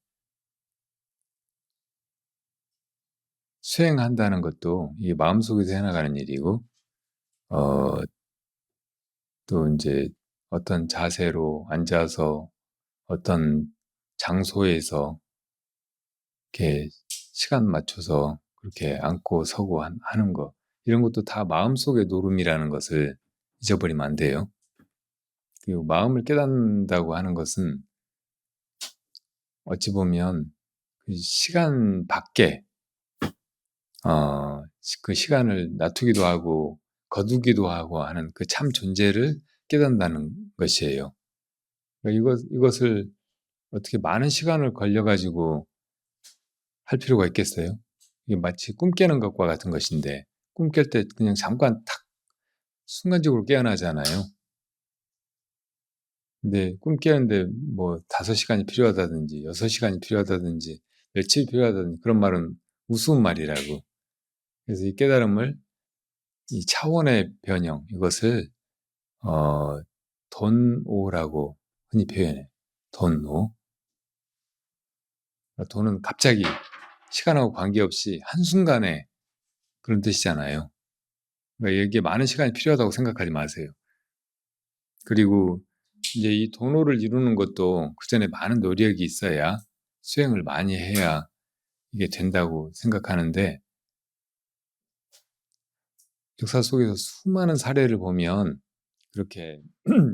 Speaker 2: 수행한다는 것도 이 마음속에서 해나가는 일이고 또 이제 어떤 자세로 앉아서 어떤 장소에서 이렇게 시간 맞춰서 그렇게 앉고 서고 하는 거 이런 것도 다 마음속의 노름이라는 것을 잊어버리면 안 돼요. 그리고 마음을 깨닫는다고 하는 것은 어찌 보면 그 시간 밖에 그 시간을 놔두기도 하고 거두기도 하고 하는 그 참 존재를 깨닫는다는 것이에요. 그러니까 이것을 어떻게 많은 시간을 걸려가지고 할 필요가 있겠어요? 이게 마치 꿈 깨는 것과 같은 것인데 꿈 깰 때 그냥 잠깐 탁 순간적으로 깨어나잖아요. 근데 꿈 깨는데 뭐 5시간이 필요하다든지 6시간이 필요하다든지 며칠이 필요하다든지 그런 말은 우스운 말이라고. 그래서 이 깨달음을 이 차원의 변형 이것을 돈오라고 흔히 표현해. 돈오. 돈은 갑자기 시간하고 관계없이 한순간에 그런 뜻이잖아요. 그러니까 여기에 많은 시간이 필요하다고 생각하지 마세요. 그리고 이제 이 돈오를 이루는 것도 그 전에 많은 노력이 있어야 수행을 많이 해야 이게 된다고 생각하는데 역사 속에서 수많은 사례를 보면 그렇게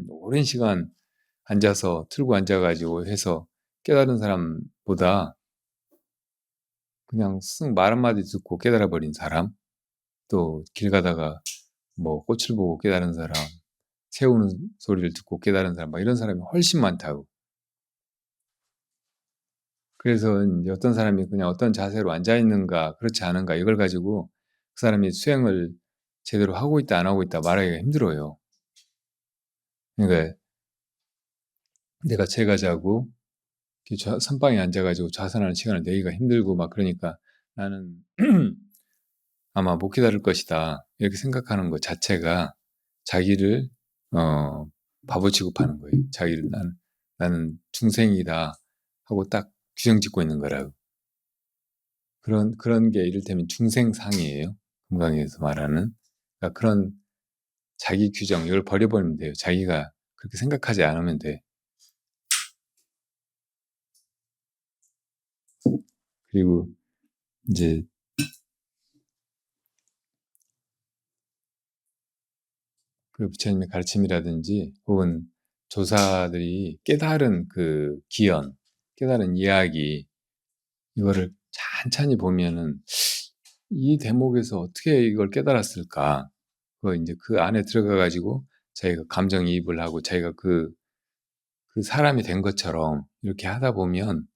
Speaker 2: 오랜 시간 앉아서 틀고 앉아가지고 해서 깨달은 사람보다 그냥 쓱 말 한마디 듣고 깨달아 버린 사람, 또 길 가다가 뭐 꽃을 보고 깨달은 사람, 새 우는 소리를 듣고 깨달은 사람, 막 이런 사람이 훨씬 많다고. 그래서 이제 어떤 사람이 그냥 어떤 자세로 앉아 있는가, 그렇지 않은가 이걸 가지고 그 사람이 수행을 제대로 하고 있다 안 하고 있다 말하기가 힘들어요. 그러니까 내가 제가자고 선방에 앉아가지고 좌선하는 시간을 내기가 힘들고 막 그러니까 나는 아마 못 기다릴 것이다 이렇게 생각하는 것 자체가 자기를 바보 취급하는 거예요. 자기를 나는 중생이다 하고 딱 규정짓고 있는 거라고. 그런 게 이를테면 중생상이에요. 금강에서 말하는. 그러니까 그런 자기 규정 이걸 버려버리면 돼요. 자기가 그렇게 생각하지 않으면 돼. 그리고 이제 그 부처님의 가르침이라든지 혹은 조사들이 깨달은 그 기연, 깨달은 이야기 이거를 찬찬히 보면은 이 대목에서 어떻게 이걸 깨달았을까? 이제 그 안에 들어가 가지고 자기가 감정이입을 하고 자기가 그 사람이 된 것처럼 이렇게 하다 보면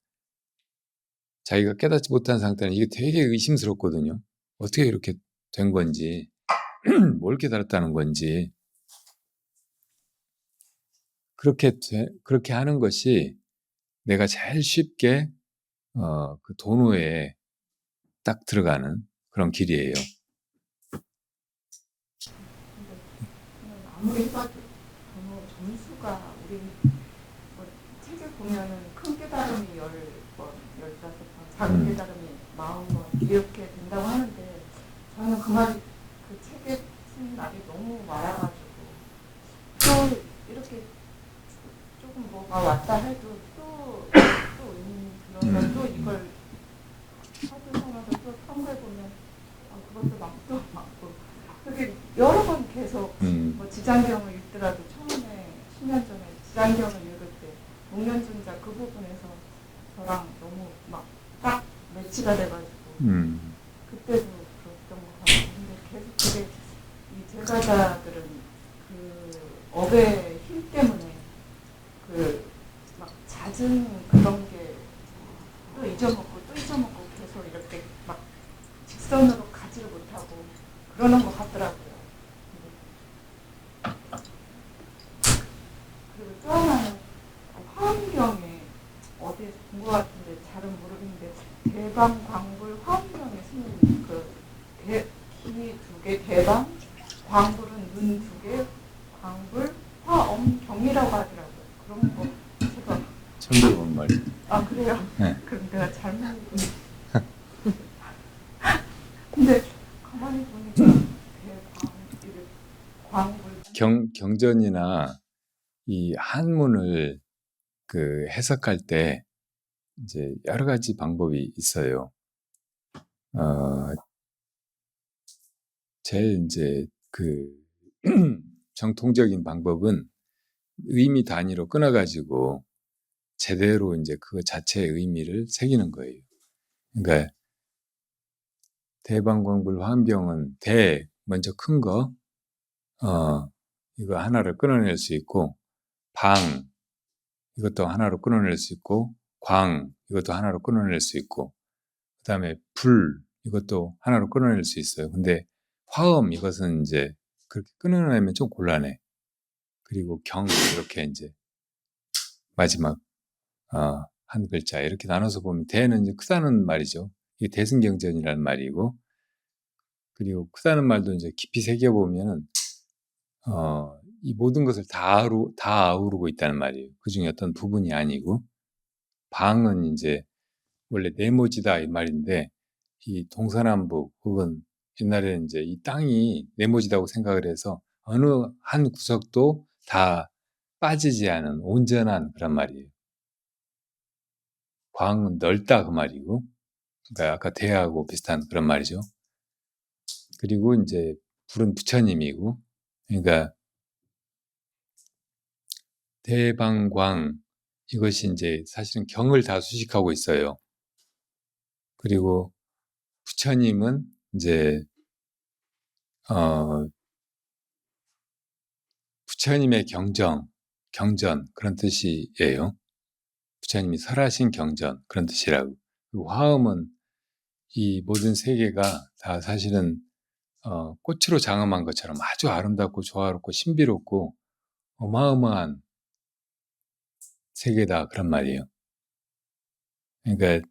Speaker 2: 자기가 깨닫지 못한 상태는 이게 되게 의심스럽거든요. 어떻게 이렇게 된 건지, 뭘 깨달았다는 건지. 그렇게 하는 것이 내가 제일 쉽게 그 도노에 딱 들어가는 그런 길이에요.
Speaker 3: 아무리 해봐도 너무 점수가 우리 뭐 책에 보면은 큰 깨달음이 10번, 15번, 작은 깨달음이 40번 이렇게 된다고 하는데 저는 그 말이 그 책에 쓴 말이 너무 많아가지고 또 이렇게 조금 뭐가 왔다 해도 또 그러면 또 이걸 사주성어서 또 탐구해보면 그것도 많고 그게 여러 번 계속 뭐 지장경을 읽더라도 처음에 10년 전에 지장경을 읽을 때 목련존자 그 부분에서 저랑 너무 막 딱 매치가 돼가지고 그때도 그랬던 것 같아요. 근데 계속 그게 이 제가자들은 그 업의 힘 때문에 그 막 잦은 그런 게 또 잊어먹고 계속 이렇게 막 직선으로 가지를 못하고 그러는 것 같더라고요. 그리고 또 하나는 화엄경에 어디에서 본 것 같은데 잘은 모르겠는데 대방광불 화엄경에 스님 기 2개 대방 광불은 눈 2개 광불 화엄경이라고 하더라고요. 그런 거 제가
Speaker 2: 처음 들어본 말이에요.
Speaker 3: 아 그래요?
Speaker 2: 네.
Speaker 3: 그럼 내가 잘못 근데 가만히 보니까 광불
Speaker 2: 경전이나 이 한문을 그 해석할 때 이제 여러 가지 방법이 있어요. 제일 이제 그 정통적인 방법은 의미 단위로 끊어가지고 제대로 이제 그 자체의 의미를 새기는 거예요. 그러니까 대방광불 화엄경은 먼저 큰 거, 이거 하나를 끊어낼 수 있고, 이것도 하나로 끊어낼 수 있고, 이것도 하나로 끊어낼 수 있고, 그 다음에 이것도 하나로 끊어낼 수 있어요. 근데 이것은 이제 그렇게 끊어내면 좀 곤란해. 그리고 이렇게 이제 마지막, 한 글자 이렇게 나눠서 보면 대는 이제 크다는 말이죠. 이게 대승경전이라는 말이고, 그리고 크다는 말도 이제 깊이 새겨보면, 이 모든 것을 다 아우르고 있다는 말이에요. 그 중에 어떤 부분이 아니고, 방은 이제 원래 네모지다 이 말인데, 이 동서남북 혹은 옛날에 이제 이 땅이 네모지다고 생각을 해서 어느 한 구석도 다 빠지지 않은 온전한 그런 말이에요. 광은 넓다 그 말이고, 그러니까 아까 대하고 비슷한 그런 말이죠. 그리고 이제 불은 부처님이고, 그러니까 대방광 이것이 이제 사실은 경을 다 수식하고 있어요. 그리고 부처님은 이제 부처님의 경전 그런 뜻이에요. 부처님이 설하신 경전 그런 뜻이라고. 그리고 화엄은 이 모든 세계가 다 사실은 꽃으로 장엄한 것처럼 아주 아름답고 조화롭고 신비롭고 어마어마한 세계다 그런 말이에요. 그러니까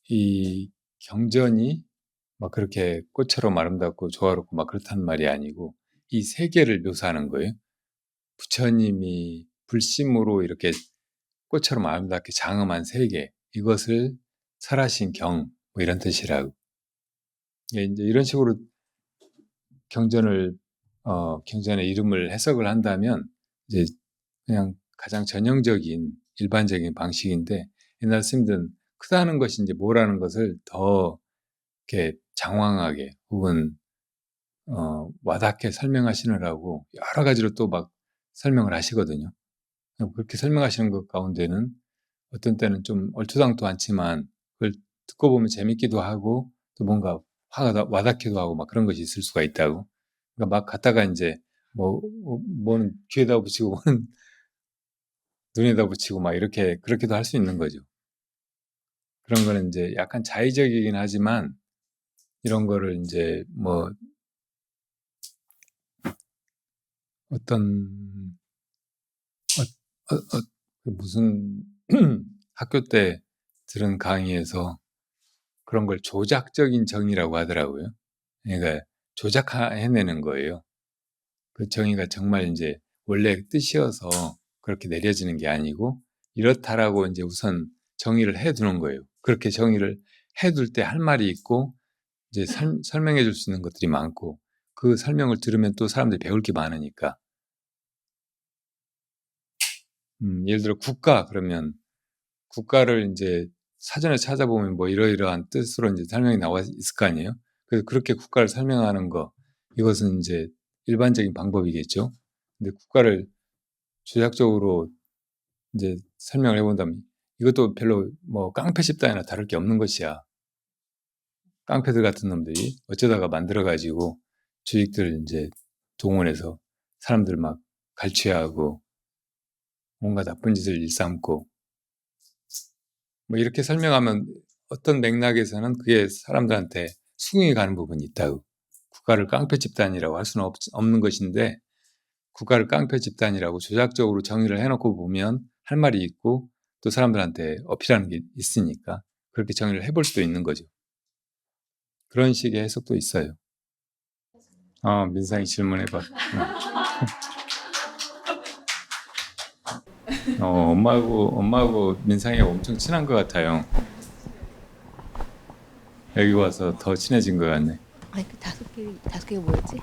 Speaker 2: 이 경전이 막 그렇게 꽃처럼 아름답고 조화롭고 막 그렇다는 말이 아니고 이 세계를 묘사하는 거예요. 부처님이 불심으로 이렇게 꽃처럼 아름답게 장엄한 세계, 이것을 설하신 경, 뭐 이런 뜻이라고. 예, 이제 이런 식으로 경전을 경전의 이름을 해석을 한다면 이제 그냥 가장 전형적인 일반적인 방식인데, 옛날 스님들은 크다는 것이 이제 뭐라는 것을 더 이렇게 장황하게 혹은 와닿게 설명하시느라고 여러 가지로 또 막 설명을 하시거든요. 그렇게 설명하시는 것 가운데는 어떤 때는 좀 얼토당토 않지만 그걸 듣고 보면 재밌기도 하고 또 뭔가 화가 와닿기도 하고 막 그런 것이 있을 수가 있다고. 그러니까 막 갖다가 이제 뭐는 귀에다 붙이고 뭐는 눈에다 붙이고 막 이렇게 그렇게도 할 수 있는 거죠. 그런 거는 이제 약간 자의적이긴 하지만 이런 거를 이제 뭐 어떤 무슨 학교 때 들은 강의에서 그런 걸 조작적인 정의라고 하더라고요. 그러니까 조작해내는 거예요. 그 정의가 정말 이제 원래 뜻이어서 그렇게 내려지는 게 아니고 이렇다라고 이제 우선 정의를 해두는 거예요. 그렇게 정의를 해둘 때 할 말이 있고 이제 설명해 줄 수 있는 것들이 많고 그 설명을 들으면 또 사람들이 배울 게 많으니까. 예를 들어 국가 그러면 국가를 이제 사전에 찾아보면 뭐 이러이러한 뜻으로 이제 설명이 나와 있을 거 아니에요. 그래서 그렇게 국가를 설명하는 거 이것은 이제 일반적인 방법이겠죠. 근데 국가를 조작적으로 이제 설명을 해본다면 이것도 별로 뭐 깡패 집단이나 다를 게 없는 것이야. 깡패들 같은 놈들이 어쩌다가 만들어가지고 주식들 이제 동원해서 사람들 막 갈취하고 뭔가 나쁜 짓을 일삼고 뭐 이렇게 설명하면 어떤 맥락에서는 그게 사람들한테 수긍이 가는 부분이 있다고. 국가를 깡패 집단이라고 할 수는 없는 것인데 국가를 깡패 집단이라고 조작적으로 정의를 해놓고 보면 할 말이 있고 또 사람들한테 어필하는 게 있으니까 그렇게 정의를 해볼 수도 있는 거죠. 그런 식의 해석도 있어요. 민상이 질문해봐. 엄마하고 민상이가 엄청 친한 것 같아요. 여기 와서 더 친해진 것 같네.
Speaker 4: 아니 그 다섯 개가 뭐였지?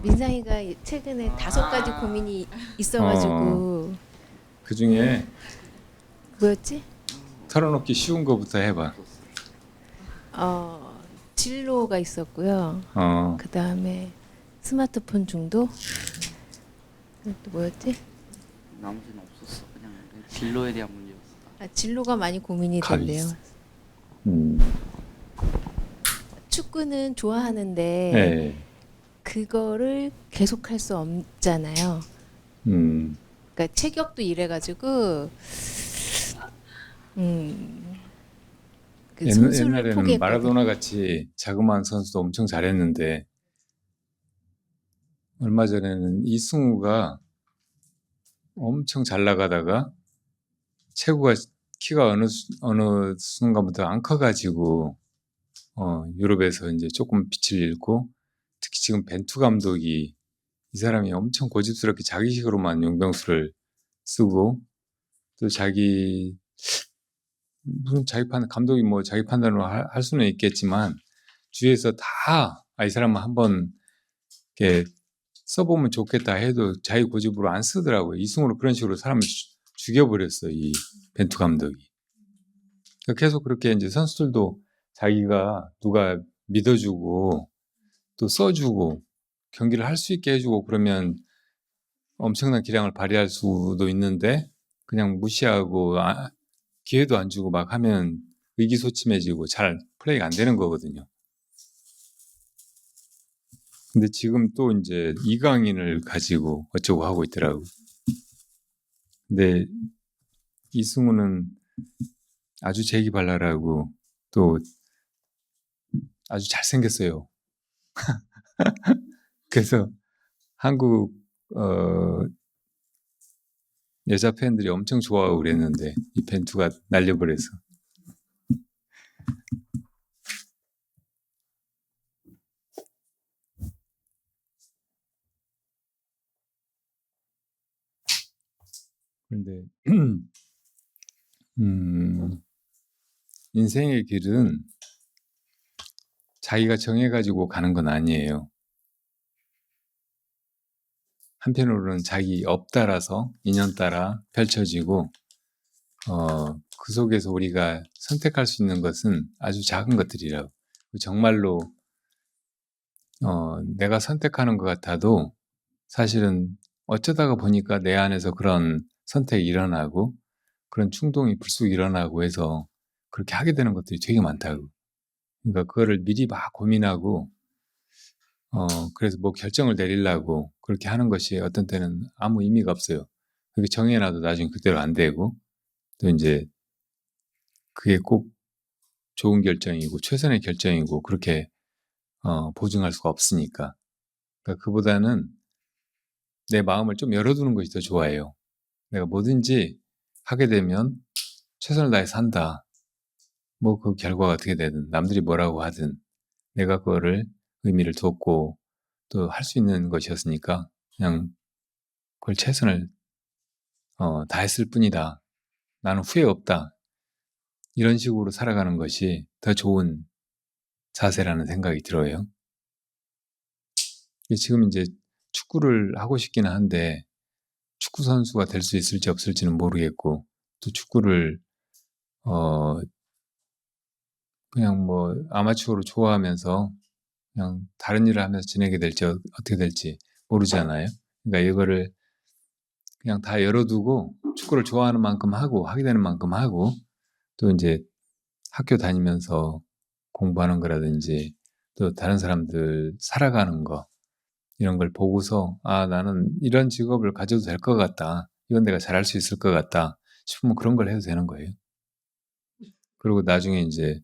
Speaker 4: 민상이가 최근에 5가지 고민이 있어가지고
Speaker 2: 그 중에
Speaker 4: 뭐였지?
Speaker 2: 털어놓기 쉬운 거부터 해봐.
Speaker 4: 진로가 있었고요. 그 다음에 스마트폰 중독. 또 뭐였지?
Speaker 5: 나머지는 없었어. 그냥 진로에 대한 문제였어.
Speaker 4: 진로가 많이 고민이 된대요. 축구는 좋아하는데
Speaker 2: 네.
Speaker 4: 그거를 계속할 수 없잖아요. 그러니까 체격도 이래가지고 그 선수를
Speaker 2: 옛날에는
Speaker 4: 포기했거든.
Speaker 2: 마라도나 같이 자그마한 선수도 엄청 잘했는데 얼마 전에는 이승우가 엄청 잘 나가다가 체구가 키가 어느 순간부터 안 커가지고 유럽에서 이제 조금 빛을 잃고 특히 지금 벤투 감독이 이 사람이 엄청 고집스럽게 자기식으로만 용병수를 쓰고 또 무슨 감독이 뭐 자기 판단으로 할 수는 있겠지만 주위에서 다 이 사람은 한번 이렇게 써보면 좋겠다 해도 자기 고집으로 안 쓰더라고요. 이승우로 그런 식으로 사람을 죽여버렸어요. 이 벤투 감독이. 그러니까 계속 그렇게 이제 선수들도 자기가 누가 믿어주고 또 써주고 경기를 할 수 있게 해주고 그러면 엄청난 기량을 발휘할 수도 있는데 그냥 무시하고 기회도 안 주고 막 하면 의기소침해지고 잘 플레이가 안 되는 거거든요. 근데 지금 또 이제 이강인을 가지고 어쩌고 하고 있더라고. 근데 이승우는 아주 재기발랄하고 또 아주 잘생겼어요. 그래서 한국 여자 팬들이 엄청 좋아하고 그랬는데 이 팬 누가 날려버려서. 그런데 인생의 길은 자기가 정해가지고 가는 건 아니에요. 한편으로는 자기 업 따라서 인연 따라 펼쳐지고 그 속에서 우리가 선택할 수 있는 것은 아주 작은 것들이라고. 정말로 내가 선택하는 것 같아도 사실은 어쩌다가 보니까 내 안에서 그런 선택이 일어나고 그런 충동이 불쑥 일어나고 해서 그렇게 하게 되는 것들이 되게 많다고. 그러니까 그거를 미리 막 고민하고 그래서 뭐 결정을 내리려고 그렇게 하는 것이 어떤 때는 아무 의미가 없어요. 그렇게 정해놔도 나중에 그대로 안 되고 또 이제 그게 꼭 좋은 결정이고 최선의 결정이고 그렇게 보증할 수가 없으니까. 그러니까 그보다는 내 마음을 좀 열어두는 것이 더 좋아요. 내가 뭐든지 하게 되면 최선을 다해서 한다. 뭐 그 결과가 어떻게 되든 남들이 뭐라고 하든 내가 그거를 의미를 두었고 또 할 수 있는 것이었으니까 그냥 그걸 최선을 다했을 뿐이다. 나는 후회 없다. 이런 식으로 살아가는 것이 더 좋은 자세라는 생각이 들어요. 지금 이제 축구를 하고 싶기는 한데 축구 선수가 될 수 있을지 없을지는 모르겠고 또 축구를 그냥 뭐 아마추어로 좋아하면서 그냥 다른 일을 하면서 지내게 될지 어떻게 될지 모르잖아요. 그러니까 이거를 그냥 다 열어두고 축구를 좋아하는 만큼 하고 하게 되는 만큼 하고 또 이제 학교 다니면서 공부하는 거라든지 또 다른 사람들 살아가는 거 이런 걸 보고서 아 나는 이런 직업을 가져도 될 것 같다. 이건 내가 잘할 수 있을 것 같다 싶으면 그런 걸 해도 되는 거예요. 그리고 나중에 이제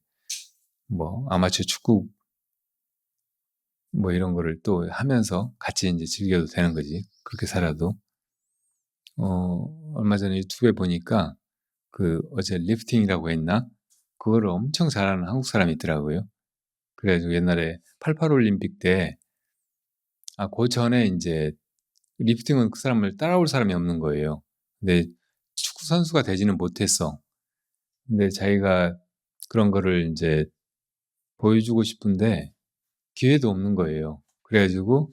Speaker 2: 뭐 아마추어 축구 뭐 이런 거를 또 하면서 같이 이제 즐겨도 되는 거지. 그렇게 살아도. 얼마 전에 유튜브에 보니까 그 어제 리프팅이라고 했나? 그거를 엄청 잘하는 한국 사람이 있더라고요. 그래가지고 옛날에 88 올림픽 때, 그 전에 이제 리프팅은 그 사람을 따라올 사람이 없는 거예요. 근데 축구 선수가 되지는 못했어. 근데 자기가 그런 거를 이제 보여주고 싶은데 기회도 없는 거예요. 그래가지고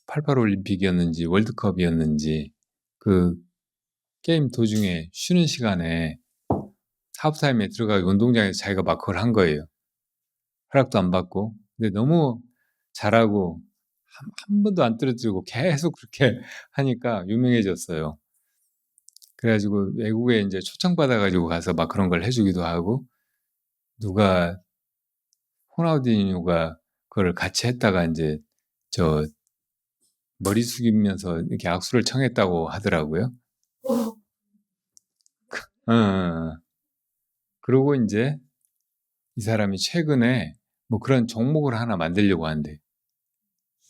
Speaker 2: 88 올림픽이었는지 월드컵이었는지 그 게임 도중에 쉬는 시간에 하프타임에 들어가서 운동장에서 자기가 막 그걸 한 거예요. 허락도 안 받고. 근데 너무 잘하고 한 번도 안 떨어뜨리고 계속 그렇게 하니까 유명해졌어요. 그래가지고 외국에 이제 초청받아가지고 가서 막 그런 걸 해주기도 하고 누가 호나우디뉴가 그걸 같이 했다가 이제 저 머리 숙이면서 이렇게 악수를 청했다고 하더라고요. 그리고 이제 이 사람이 최근에 뭐 그런 종목을 하나 만들려고 한대.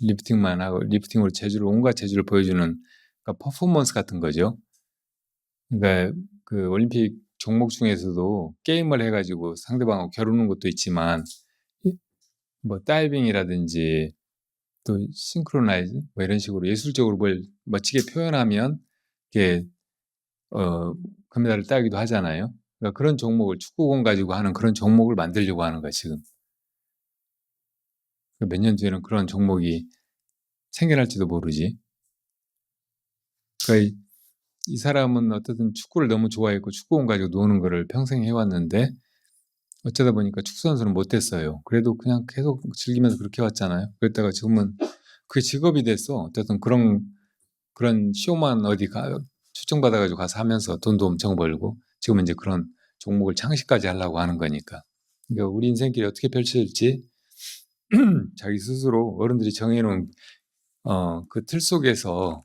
Speaker 2: 리프팅만 하고 리프팅으로 온갖 재주를 보여주는 그러니까 퍼포먼스 같은 거죠. 그러니까 그 올림픽 종목 중에서도 게임을 해가지고 상대방하고 겨루는 것도 있지만 뭐 다이빙이라든지 또 싱크로나이즈 뭐 이런 식으로 예술적으로 뭘 멋지게 표현하면 이게 금메달을 따기도 하잖아요. 그러니까 그런 종목을 축구공 가지고 하는 그런 종목을 만들려고 하는 거야 지금. 몇 년 뒤에는 그런 종목이 생겨날지도 모르지. 그러니까 이 사람은 어쨌든 축구를 너무 좋아했고 축구공 가지고 노는 거를 평생 해왔는데 어쩌다 보니까 축구 선수는 못 됐어요. 그래도 그냥 계속 즐기면서 그렇게 왔잖아요. 그랬다가 지금은 그게 직업이 됐어. 어쨌든 그런 쇼만 어디 초청받아가지고 가서 하면서 돈도 엄청 벌고 지금은 이제 그런 종목을 창시까지 하려고 하는 거니까. 그러니까 우리 인생길이 어떻게 펼쳐질지 자기 스스로 어른들이 정해놓은 그 틀 속에서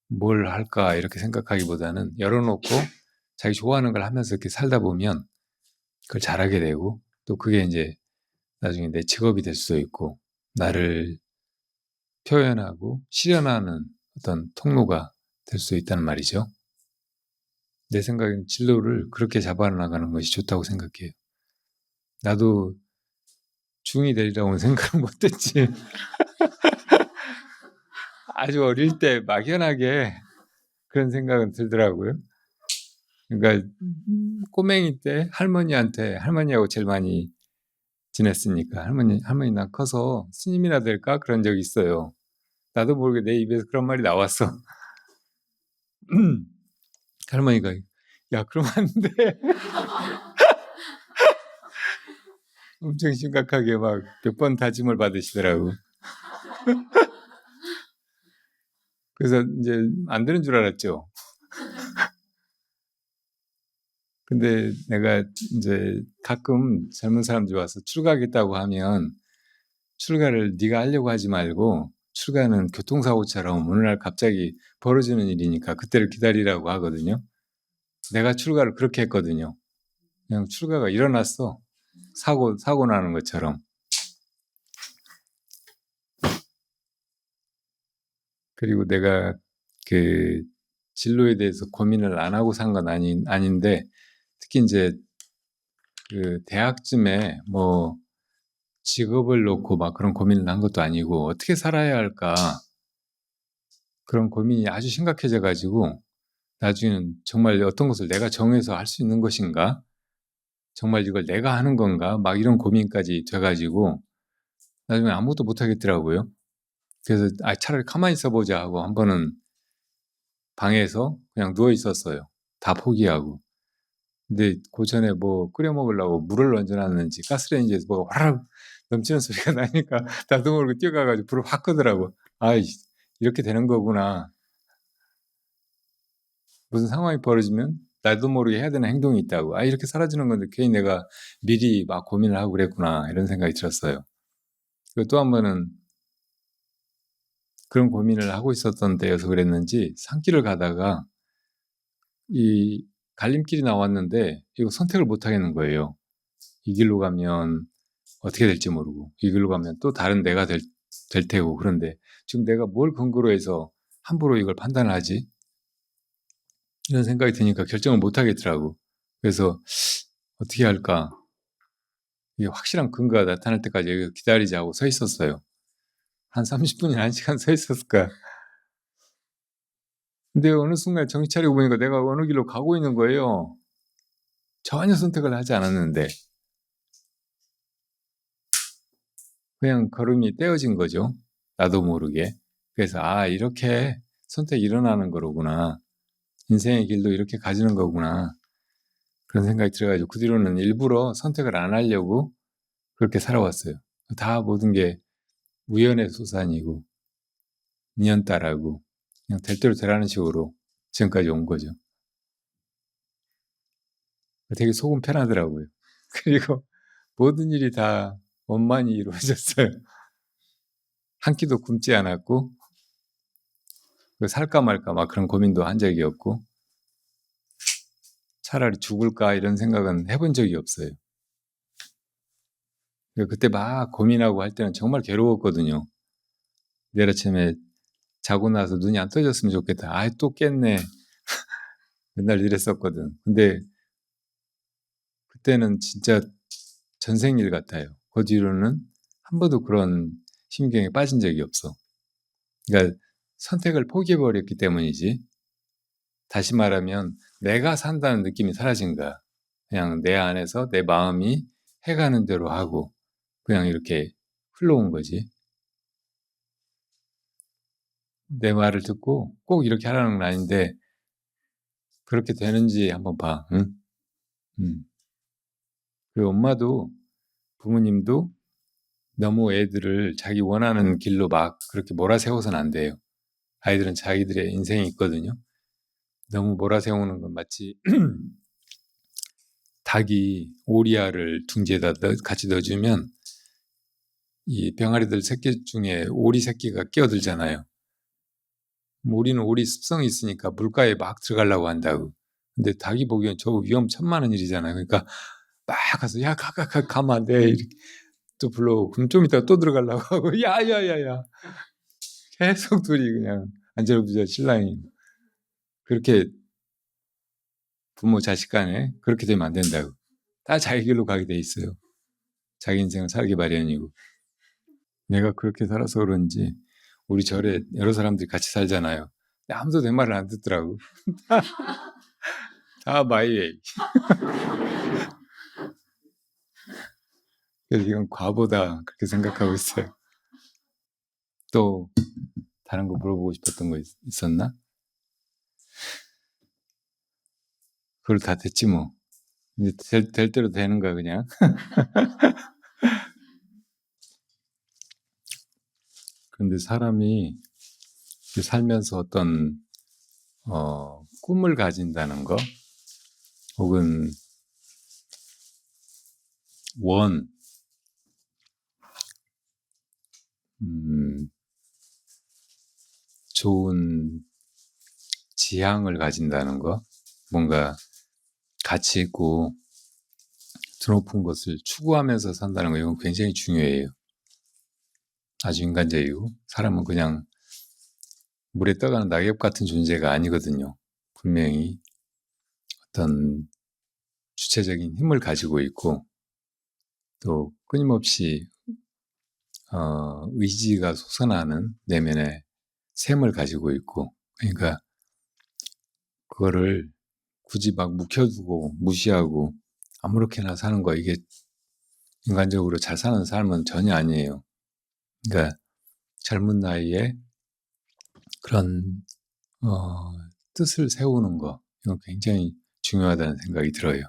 Speaker 2: 뭘 할까 이렇게 생각하기보다는 열어놓고 자기 좋아하는 걸 하면서 이렇게 살다 보면 그걸 잘하게 되고 또 그게 이제 나중에 내 직업이 될 수도 있고 나를 표현하고 실현하는 어떤 통로가 될 수 있다는 말이죠. 내 생각엔 진로를 그렇게 잡아나가는 것이 좋다고 생각해요. 나도 중이 되리라고는 생각을 못했지. 아주 어릴 때 막연하게 그런 생각은 들더라고요. 그러니까 꼬맹이 때 할머니하고 제일 많이 지냈으니까 할머니 나 커서 스님이나 될까 그런 적이 있어요. 나도 모르게 내 입에서 그런 말이 나왔어. 할머니가 야 그러면 안 돼. 엄청 심각하게 막 몇 번 다짐을 받으시더라고. 그래서 이제 안 되는 줄 알았죠. 근데 내가 이제 가끔 젊은 사람들이 와서 출가하겠다고 하면 출가를 네가 하려고 하지 말고 출가는 교통사고처럼 어느 날 갑자기 벌어지는 일이니까 그때를 기다리라고 하거든요. 내가 출가를 그렇게 했거든요. 그냥 출가가 일어났어. 사고 나는 것처럼. 그리고 내가 그 진로에 대해서 고민을 안 하고 산 건 아닌데 특히 이제 그 대학쯤에 뭐 직업을 놓고 막 그런 고민을 한 것도 아니고 어떻게 살아야 할까 그런 고민이 아주 심각해져 가지고 나중에는 정말 어떤 것을 내가 정해서 할 수 있는 것인가 정말 이걸 내가 하는 건가 막 이런 고민까지 돼가지고 나중에 아무것도 못 하겠더라고요. 그래서 차라리 가만히 있어보자 하고 한 번은 방에서 그냥 누워 있었어요. 다 포기하고. 근데 그 전에 뭐 끓여 먹으려고 물을 얹어놨는지 가스레인지에서 뭐가 화락 넘치는 소리가 나니까 나도 모르게 뛰어가가지고 불을 확 끄더라고. 아이 이렇게 되는 거구나. 무슨 상황이 벌어지면 나도 모르게 해야 되는 행동이 있다고. 이렇게 사라지는 건데 괜히 내가 미리 막 고민을 하고 그랬구나 이런 생각이 들었어요. 그리고 또 한 번은 그런 고민을 하고 있었던 때여서 그랬는지 산길을 가다가 이 갈림길이 나왔는데 이거 선택을 못 하겠는 거예요. 이 길로 가면 어떻게 될지 모르고 이 길로 가면 또 다른 내가 될 테고 그런데 지금 내가 뭘 근거로 해서 함부로 이걸 판단하지? 이런 생각이 드니까 결정을 못 하겠더라고. 그래서 어떻게 할까? 이게 확실한 근거가 나타날 때까지 여기서 기다리자고 서 있었어요. 한 30분이나 1시간 서 있었을까? 근데 어느 순간 정신 차리고 보니까 내가 어느 길로 가고 있는 거예요. 전혀 선택을 하지 않았는데 그냥 걸음이 떼어진 거죠. 나도 모르게. 그래서 이렇게 선택이 일어나는 거로구나. 인생의 길도 이렇게 가지는 거구나. 그런 생각이 들어가지고 그 뒤로는 일부러 선택을 안 하려고 그렇게 살아왔어요. 다 모든 게 우연의 소산이고 인연 따라고 그냥 될 대로 되라는 식으로 지금까지 온 거죠. 되게 속은 편하더라고요. 그리고 모든 일이 다 원만히 이루어졌어요. 한 끼도 굶지 않았고 살까 말까 막 그런 고민도 한 적이 없고 차라리 죽을까 이런 생각은 해본 적이 없어요. 그때 막 고민하고 할 때는 정말 괴로웠거든요. 내일 아침에 자고 나서 눈이 안 떠졌으면 좋겠다. 또 깼네. 맨날 이랬었거든. 근데 그때는 진짜 전생일 같아요. 그 뒤로는 한 번도 그런 심경에 빠진 적이 없어. 그러니까 선택을 포기해버렸기 때문이지. 다시 말하면 내가 산다는 느낌이 사라진 거야. 그냥 내 안에서 내 마음이 해가는 대로 하고 그냥 이렇게 흘러온 거지. 내 말을 듣고 꼭 이렇게 하라는 건 아닌데 그렇게 되는지 한번 봐. 응? 그리고 엄마도 부모님도 너무 애들을 자기 원하는 길로 막 그렇게 몰아세워서는 안 돼요. 아이들은 자기들의 인생이 있거든요. 너무 몰아세우는 건 마치 닭이 오리알을 둥지에다 같이 넣어주면 이 병아리들 새끼 중에 오리 새끼가 끼어들잖아요. 오리는 오리 습성이 있으니까 물가에 막 들어가려고 한다고. 근데 닭이 보기엔 저거 위험천만한 일이잖아요. 그러니까 막 가서 야 가면 안 돼. 이렇게 또 불러오고 그럼 좀 이따가 또 들어가려고 하고 야야야야 계속 둘이 그냥 안절부절 신랑이. 그렇게 부모 자식 간에 그렇게 되면 안 된다고. 다 자기 길로 가게 돼 있어요. 자기 인생을 살기 마련이고. 내가 그렇게 살아서 그런지 우리 절에 여러 사람들이 같이 살잖아요. 근데 아무도 내 말을 안 듣더라고. 다 마이웨이. 그래서 이건 과보다 그렇게 생각하고 있어요. 또 다른 거 물어보고 싶었던 거 있었나? 그걸 다 됐지 뭐. 이제 될 대로 되는 거야 그냥. 그런데 사람이 살면서 어떤 꿈을 가진다는 거 혹은 좋은 지향을 가진다는 거, 뭔가 가치 있고 드높은 것을 추구하면서 산다는 거, 이건 굉장히 중요해요. 아주 인간적이고, 사람은 그냥 물에 떠가는 낙엽 같은 존재가 아니거든요. 분명히 어떤 주체적인 힘을 가지고 있고, 또 끊임없이 의지가 솟아나는 내면의 샘을 가지고 있고, 그러니까 그거를 굳이 막 묵혀두고 무시하고 아무렇게나 사는 거, 이게 인간적으로 잘 사는 삶은 전혀 아니에요. 그러니까 젊은 나이에 그런 뜻을 세우는 거, 이건 굉장히 중요하다는 생각이 들어요.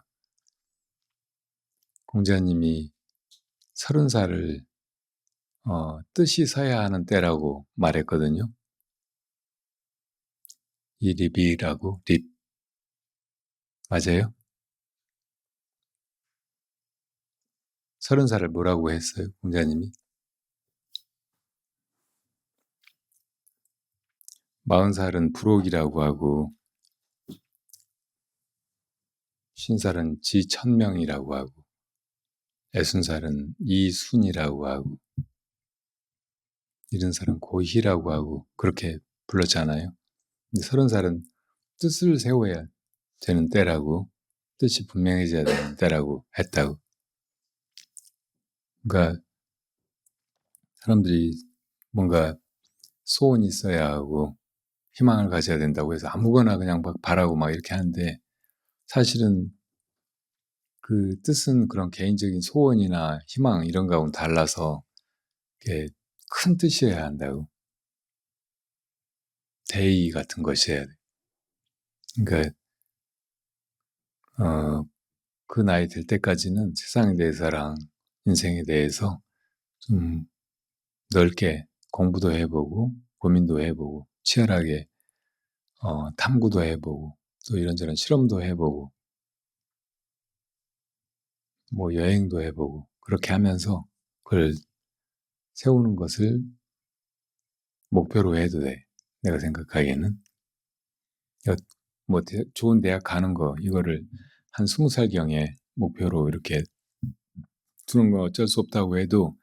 Speaker 2: 공자님이 30살을 뜻이 서야 하는 때라고 말했거든요. 이 립이라고, 립. 맞아요? 30살을 뭐라고 했어요, 공자님이? 40살은 불옥이라고 하고 50살은 지천명이라고 하고 60살은 이순이라고 하고 70살은 고희라고 하고 그렇게 불렀잖아요. 근데 30살은 뜻을 세워야 되는 때라고, 뜻이 분명해져야 되는 때라고 했다고. 그러니까 사람들이 뭔가 소원이 있어야 하고 희망을 가져야 된다고 해서 아무거나 그냥 막 바라고 막 이렇게 하는데, 사실은 그 뜻은 그런 개인적인 소원이나 희망 이런 거하고는 달라서 큰 뜻이어야 한다고. 대의 같은 것이어야 돼. 그러니까 그 나이 될 때까지는 세상에 대해서랑 인생에 대해서 좀 넓게 공부도 해보고 고민도 해보고 치열하게 탐구도 해보고 또 이런저런 실험도 해보고 뭐 여행도 해보고 그렇게 하면서 그걸 세우는 것을 목표로 해도 돼. 내가 생각하기에는 뭐 좋은 대학 가는 거 이거를 한 20살경에 목표로 이렇게 두는 건 어쩔 수 없다고 해도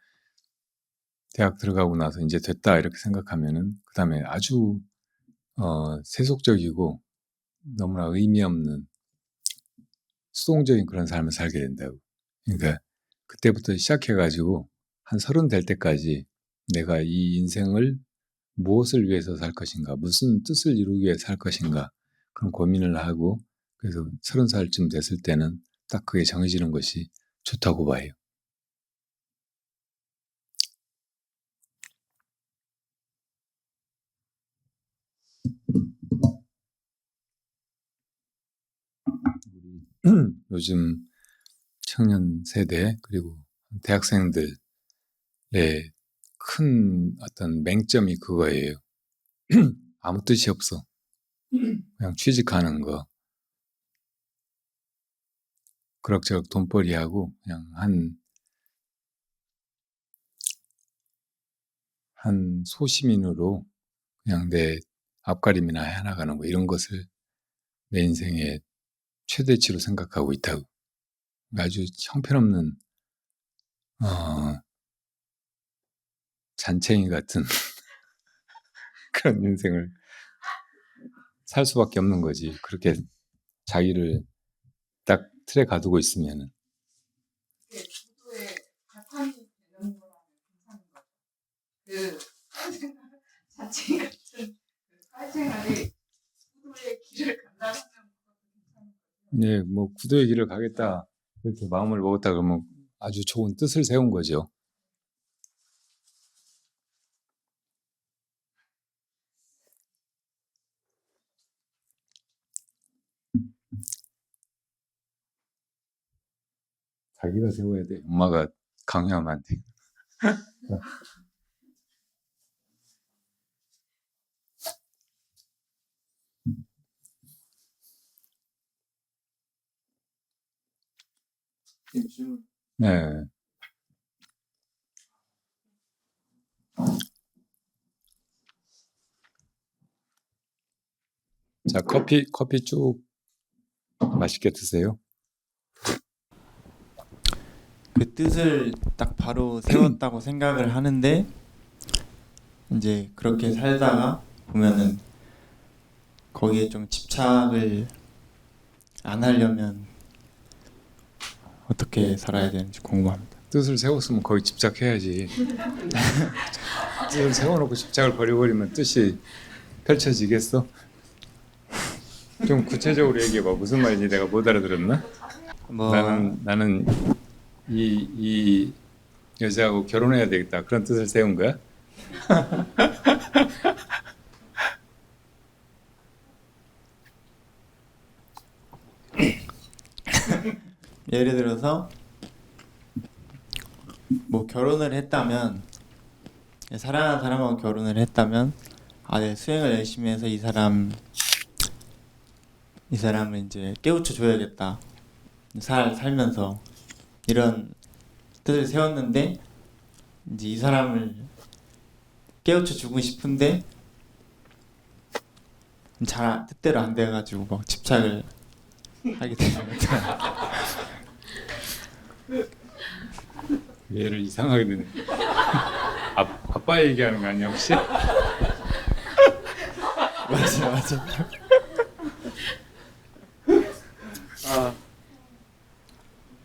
Speaker 2: 대학 들어가고 나서 이제 됐다 이렇게 생각하면은 그 다음에 아주 세속적이고 너무나 의미 없는 수동적인 그런 삶을 살게 된다고. 그러니까 그때부터 시작해가지고 한 30 될 때까지 내가 이 인생을 무엇을 위해서 살 것인가, 무슨 뜻을 이루기 위해 살 것인가 그런 고민을 하고, 그래서 30살쯤 됐을 때는 딱 그게 정해지는 것이 좋다고 봐요. 요즘 청년 세대 그리고 대학생들의 큰 어떤 맹점이 그거예요. 아무 뜻이 없어. 그냥 취직하는 거, 그럭저럭 돈벌이하고 그냥 한 소시민으로 그냥 내 앞가림이나 해나가는 거, 이런 것을 내 인생의 최대치로 생각하고 있다고. 아주 형편없는 잔챙이 같은 그런 인생을 살 수밖에 없는 거지. 그렇게 자기를 딱 틀에 가두고 있으면은.
Speaker 3: 구도의 자탄이 되는 거라면 괜찮은 거죠. 그 사회생활 자칭 같은 그 사회생활이 구도의 길을 간다면 괜찮은 거죠.
Speaker 2: 예, 뭐 구도의 길을 가겠다 이렇게 마음을 먹었다 그러면 아주 좋은 뜻을 세운 거죠. 자기가 세워야 돼. 엄마가 강요하면 안 돼. 네. 자, 커피 쭉 맛있게 드세요.
Speaker 6: 그 뜻을 딱 바로 세웠다고 생각을 하는데 이제 그렇게 살다가 보면은 거기에 좀 집착을 안 하려면 어떻게 살아야 되는지 궁금합니다.
Speaker 2: 뜻을 세웠으면 거기 집착해야지. 뜻을 세워놓고 집착을 버려버리면 뜻이 펼쳐지겠어? 좀 구체적으로 얘기해봐. 무슨 말인지 내가 못 알아들었나?
Speaker 6: 뭐
Speaker 2: 나는 이 여자하고 결혼해야 되겠다. 그런 뜻을 세운 거야?
Speaker 6: 예를 들어서 뭐 결혼을 했다면 사랑하는 사람하고 결혼을 했다면 내 수행을 열심히 해서 이 사람을 이제 깨우쳐 줘야겠다. 살면서 이런 뜻을 세웠는데 이제 이 사람을 깨우쳐 주고 싶은데 잘 뜻대로 안 돼가지고 막 집착을 하게 되는 거죠.
Speaker 2: 얘를 이상하게 되네. 아빠 얘기하는 거 아니야 혹시?
Speaker 6: 맞아.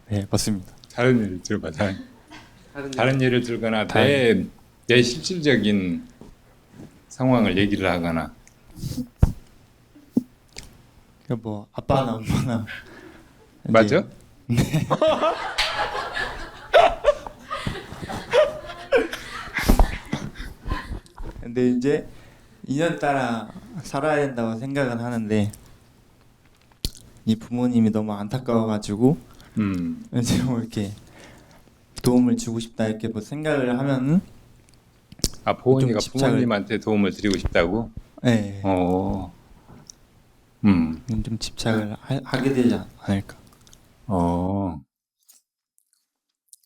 Speaker 6: 네, 맞습니다.
Speaker 2: 다른 예를 들어봐. 다른 예를 들거나 내 실질적인 상황을 얘기를 하거나.
Speaker 6: 뭐 아빠나 엄마나
Speaker 2: 맞아?
Speaker 6: 근데 이제 인연 따라 살아야 된다고 생각은 하는데 이 부모님이 너무 안타까워가지고 이제 뭐 이렇게 도움을 주고 싶다 이렇게 뭐 생각을 하면은
Speaker 2: 보은이가
Speaker 6: 좀 집착을-
Speaker 2: 부모님한테 도움을 드리고 싶다고?
Speaker 6: 네, 좀 집착을 하게 되지 않을까.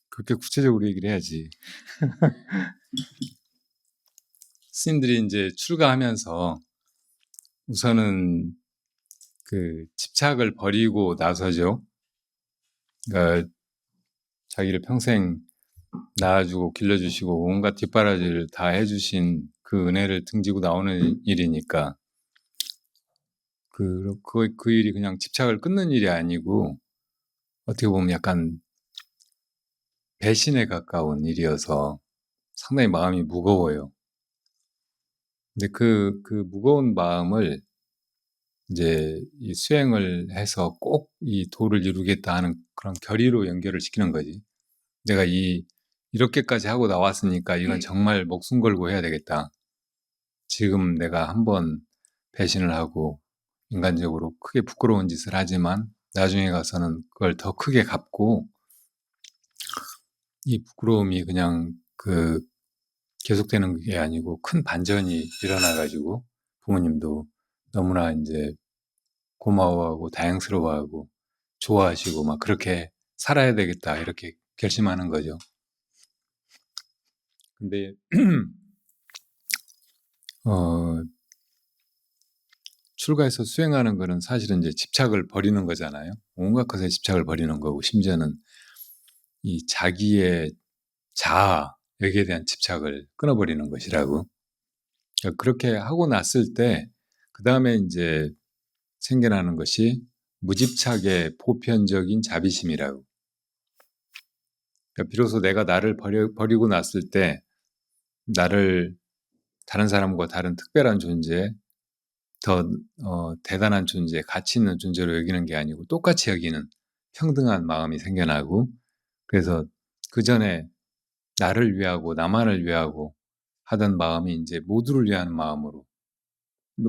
Speaker 2: 그렇게 구체적으로 얘기를 해야지. 스님들이 이제 출가하면서 우선은 그 집착을 버리고 나서죠. 그러니까 자기를 평생 낳아주고 길러주시고 온갖 뒷바라지를 다 해주신 그 은혜를 등지고 나오는 일이니까 그 일이 그냥 집착을 끊는 일이 아니고 어떻게 보면 약간 배신에 가까운 일이어서 상당히 마음이 무거워요. 근데 그 무거운 마음을 이제 이 수행을 해서 꼭 이 도를 이루겠다 하는 그런 결의로 연결을 시키는 거지. 내가 이렇게까지 하고 나왔으니까 이건 정말 목숨 걸고 해야 되겠다. 지금 내가 한번 배신을 하고 인간적으로 크게 부끄러운 짓을 하지만 나중에 가서는 그걸 더 크게 갚고 이 부끄러움이 그냥 계속되는 게 아니고 큰 반전이 일어나가지고 부모님도 너무나 이제 고마워하고 다행스러워하고 좋아하시고 막 그렇게 살아야 되겠다 이렇게 결심하는 거죠. 근데 출가해서 수행하는 거는 사실은 이제 집착을 버리는 거잖아요. 온갖 것에 집착을 버리는 거고 심지어는 이 자기의 자아 여기에 대한 집착을 끊어버리는 것이라고. 그러니까 그렇게 하고 났을 때 그 다음에 이제 생겨나는 것이 무집착의 보편적인 자비심이라고. 그러니까 비로소 내가 나를 버리고 났을 때 나를 다른 사람과 다른 특별한 존재, 더 대단한 존재, 가치 있는 존재로 여기는 게 아니고 똑같이 여기는 평등한 마음이 생겨나고, 그래서 그 전에 나를 위하고 나만을 위하고 하던 마음이 이제 모두를 위하는 마음으로,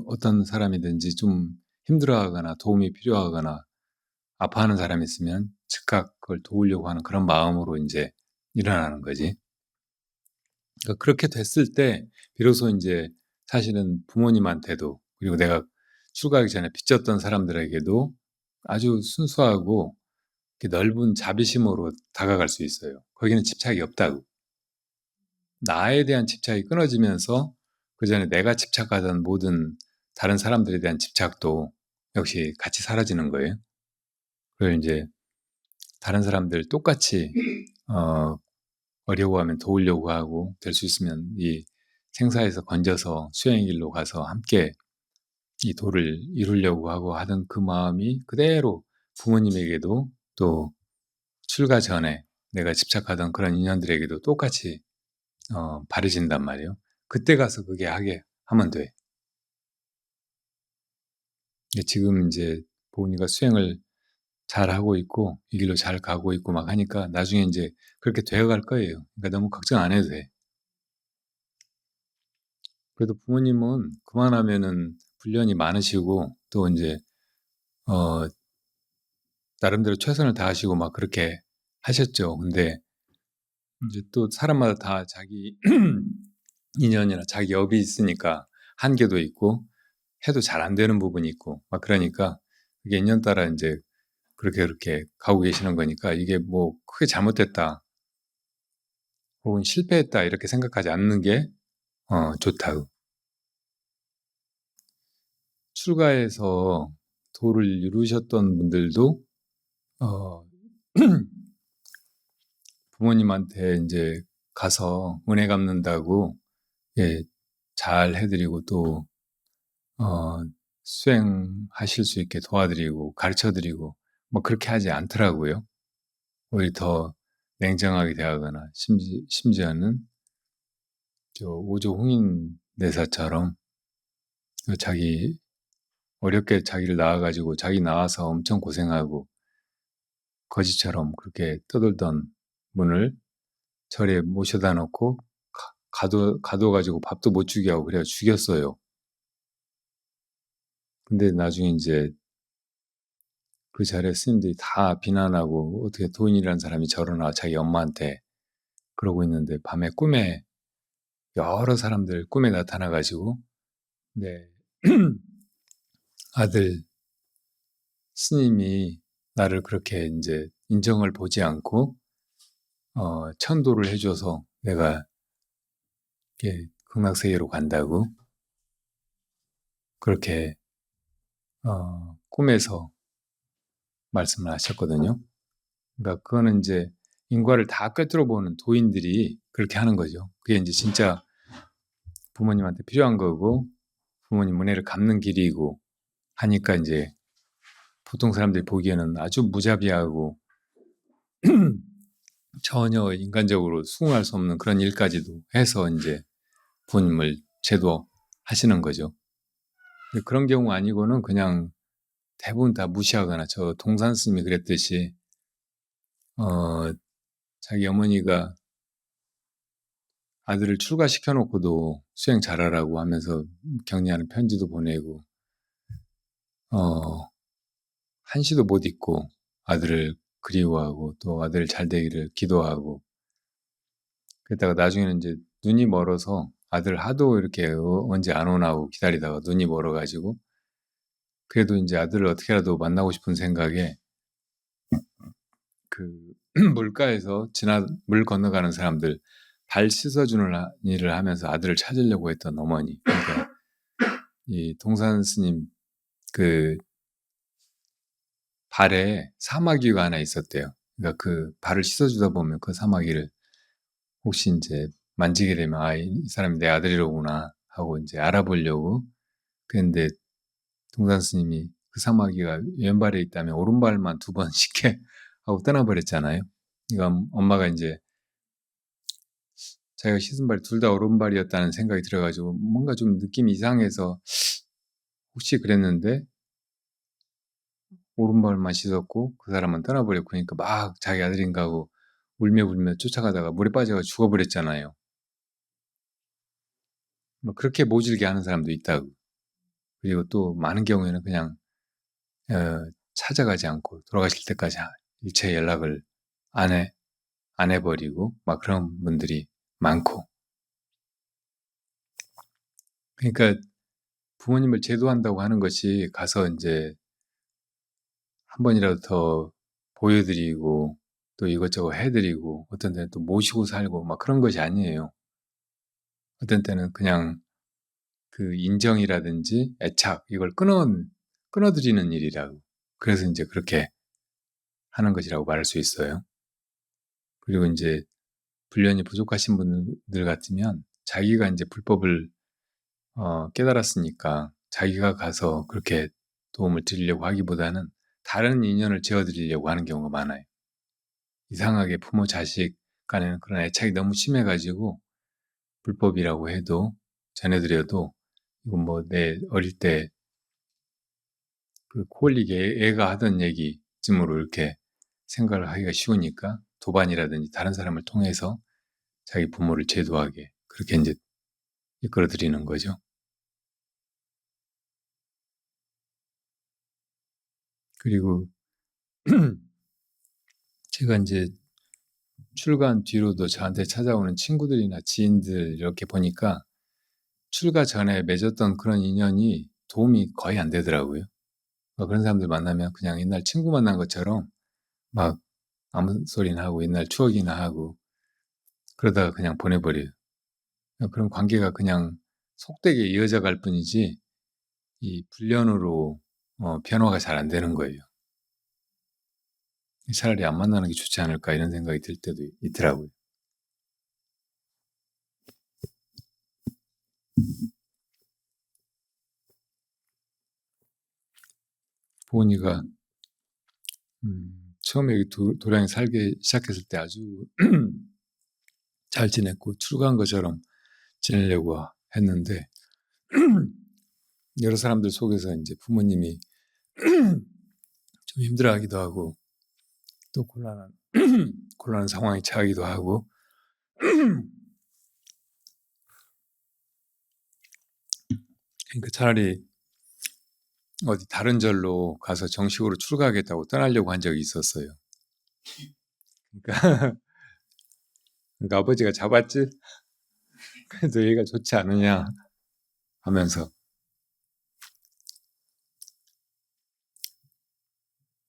Speaker 2: 어떤 사람이든지 좀 힘들어하거나 도움이 필요하거나 아파하는 사람이 있으면 즉각 그걸 도우려고 하는 그런 마음으로 이제 일어나는 거지. 그러니까 그렇게 됐을 때 비로소 이제 사실은 부모님한테도, 그리고 내가 출가하기 전에 빚졌던 사람들에게도 아주 순수하고 넓은 자비심으로 다가갈 수 있어요. 거기는 집착이 없다고. 나에 대한 집착이 끊어지면서 그 전에 내가 집착하던 모든 다른 사람들에 대한 집착도 역시 같이 사라지는 거예요. 그리고 이제 다른 사람들 똑같이 어려워하면 도우려고 하고, 될 수 있으면 이 생사에서 건져서 수행의 길로 가서 함께 이 도를 이루려고 하고 하던 그 마음이 그대로 부모님에게도, 또 출가 전에 내가 집착하던 그런 인연들에게도 똑같이 바래진단 말이에요. 그때 가서 그게 하게 하면 돼. 지금 이제 보은이가 수행을 잘 하고 있고 이 길로 잘 가고 있고 막 하니까 나중에 이제 그렇게 되어갈 거예요. 그러니까 너무 걱정 안 해도 돼. 그래도 부모님은 그만하면은 훈련이 많으시고 또 이제 나름대로 최선을 다하시고 막 그렇게 하셨죠. 근데 이제 또 사람마다 다 자기 인연이나 자기 업이 있으니까 한계도 있고 해도 잘 안 되는 부분이 있고 막 그러니까 그게 인연 따라 이제 그렇게 가고 계시는 거니까 이게 뭐 크게 잘못됐다 혹은 실패했다 이렇게 생각하지 않는 게 좋다고. 출가해서 도를 이루셨던 분들도 부모님한테 이제 가서 은혜 갚는다고 잘 해드리고 또 수행하실 수 있게 도와드리고 가르쳐드리고 뭐 그렇게 하지 않더라고요. 오히려 더 냉정하게 대하거나 심지어는 저 오조 홍인 내사처럼 자기 어렵게 자기를 낳아가지고 자기 낳아서 엄청 고생하고 거지처럼 그렇게 떠돌던 분을 절에 모셔다 놓고 가둬가지고 밥도 못 주게 하고 그래야 죽였어요. 근데 나중에 이제 그 자리에 스님들이 다 비난하고 어떻게 도인이라는 사람이 저러나 자기 엄마한테 그러고 있는데 밤에 꿈에 여러 사람들 꿈에 나타나가지고 네 아들 스님이 나를 그렇게 이제 인정을 보지 않고 천도를 해줘서 내가 이렇게 극락세계로 간다고 그렇게 꿈에서 말씀을 하셨거든요. 그러니까 그거는 이제 인과를 다 꿰뚫어 보는 도인들이 그렇게 하는 거죠. 그게 이제 진짜 부모님한테 필요한 거고 부모님 은혜를 갚는 길이고 하니까 이제 보통 사람들이 보기에는 아주 무자비하고 전혀 인간적으로 수긍할 수 없는 그런 일까지도 해서 이제 부모님을 제도하시는 거죠. 근데 그런 경우 아니고는 그냥 대부분 다 무시하거나 저 동산 스님이 그랬듯이 자기 어머니가 아들을 출가시켜놓고도 수행 잘하라고 하면서 격려하는 편지도 보내고 한시도 못 잊고 아들을 그리워하고 또 아들 잘 되기를 기도하고 그랬다가 나중에는 이제 눈이 멀어서 아들 하도 이렇게 언제 안 오나 하고 기다리다가 눈이 멀어가지고 그래도 이제 아들을 어떻게라도 만나고 싶은 생각에 그 물가에서 물 건너가는 사람들 발 씻어주는 일을 하면서 아들을 찾으려고 했던 어머니. 그러니까 이 동산 스님 그 발에 사마귀가 하나 있었대요. 그러니까 그 발을 씻어주다 보면 그 사마귀를 혹시 이제 만지게 되면 이 사람이 내 아들이로구나 하고 이제 알아보려고. 그런데 동산 스님이 그 사마귀가 왼발에 있다면 오른발만 2번 쉽게 하고 떠나버렸잖아요. 이건 엄마가 이제 자기가 씻은 발이 둘 다 오른발이었다는 생각이 들어가지고 뭔가 좀 느낌이 이상해서 혹시 그랬는데 오른발만 씻었고 그 사람은 떠나버렸고 그러니까 막 자기 아들인가 하고 울며 쫓아가다가 물에 빠져가 죽어버렸잖아요. 뭐 그렇게 모질게 하는 사람도 있다고. 그리고 또 많은 경우에는 그냥 찾아가지 않고 돌아가실 때까지 일체 연락을 안 해버리고 막 그런 분들이 많고. 그러니까 부모님을 제도한다고 하는 것이 가서 이제 한 번이라도 더 보여드리고 또 이것저것 해드리고 어떤 때는 또 모시고 살고 막 그런 것이 아니에요. 어떤 때는 그냥 그 인정이라든지 애착 이걸 끊어드리는 일이라고. 그래서 이제 그렇게 하는 것이라고 말할 수 있어요. 그리고 이제 불련이 부족하신 분들 같으면 자기가 이제 불법을 깨달았으니까 자기가 가서 그렇게 도움을 드리려고 하기보다는 다른 인연을 지어드리려고 하는 경우가 많아요. 이상하게 부모 자식 간에는 그런 애착이 너무 심해가지고 불법이라고 해도 전해드려도 이건 뭐 내 어릴 때 그 코올리게 애가 하던 얘기쯤으로 이렇게 생각을 하기가 쉬우니까 도반이라든지 다른 사람을 통해서 자기 부모를 제도하게 그렇게 이제 이끌어 드리는 거죠. 그리고 제가 이제 출간 뒤로도 저한테 찾아오는 친구들이나 지인들 이렇게 보니까 출가 전에 맺었던 그런 인연이 도움이 거의 안 되더라고요. 그런 사람들 만나면 그냥 옛날 친구 만난 것처럼 막 아무 소리나 하고 옛날 추억이나 하고 그러다가 그냥 보내버려요. 그런 관계가 그냥 속되게 이어져 갈 뿐이지 이 불련으로 변화가 잘 안 되는 거예요. 차라리 안 만나는 게 좋지 않을까 이런 생각이 들 때도 있더라고요. 보은이가 처음에 여기 도량에 살기 시작했을 때 아주 잘 지냈고 출가한 것처럼 지내려고 했는데 여러 사람들 속에서 이제 부모님이 좀 힘들어하기도 하고 또 곤란한 상황에 처하기도 하고 그러니까 차라리 어디 다른 절로 가서 정식으로 출가하겠다고 떠나려고 한 적이 있었어요. 그러니까 아버지가 잡았지? 그래도 얘가 좋지 않으냐 하면서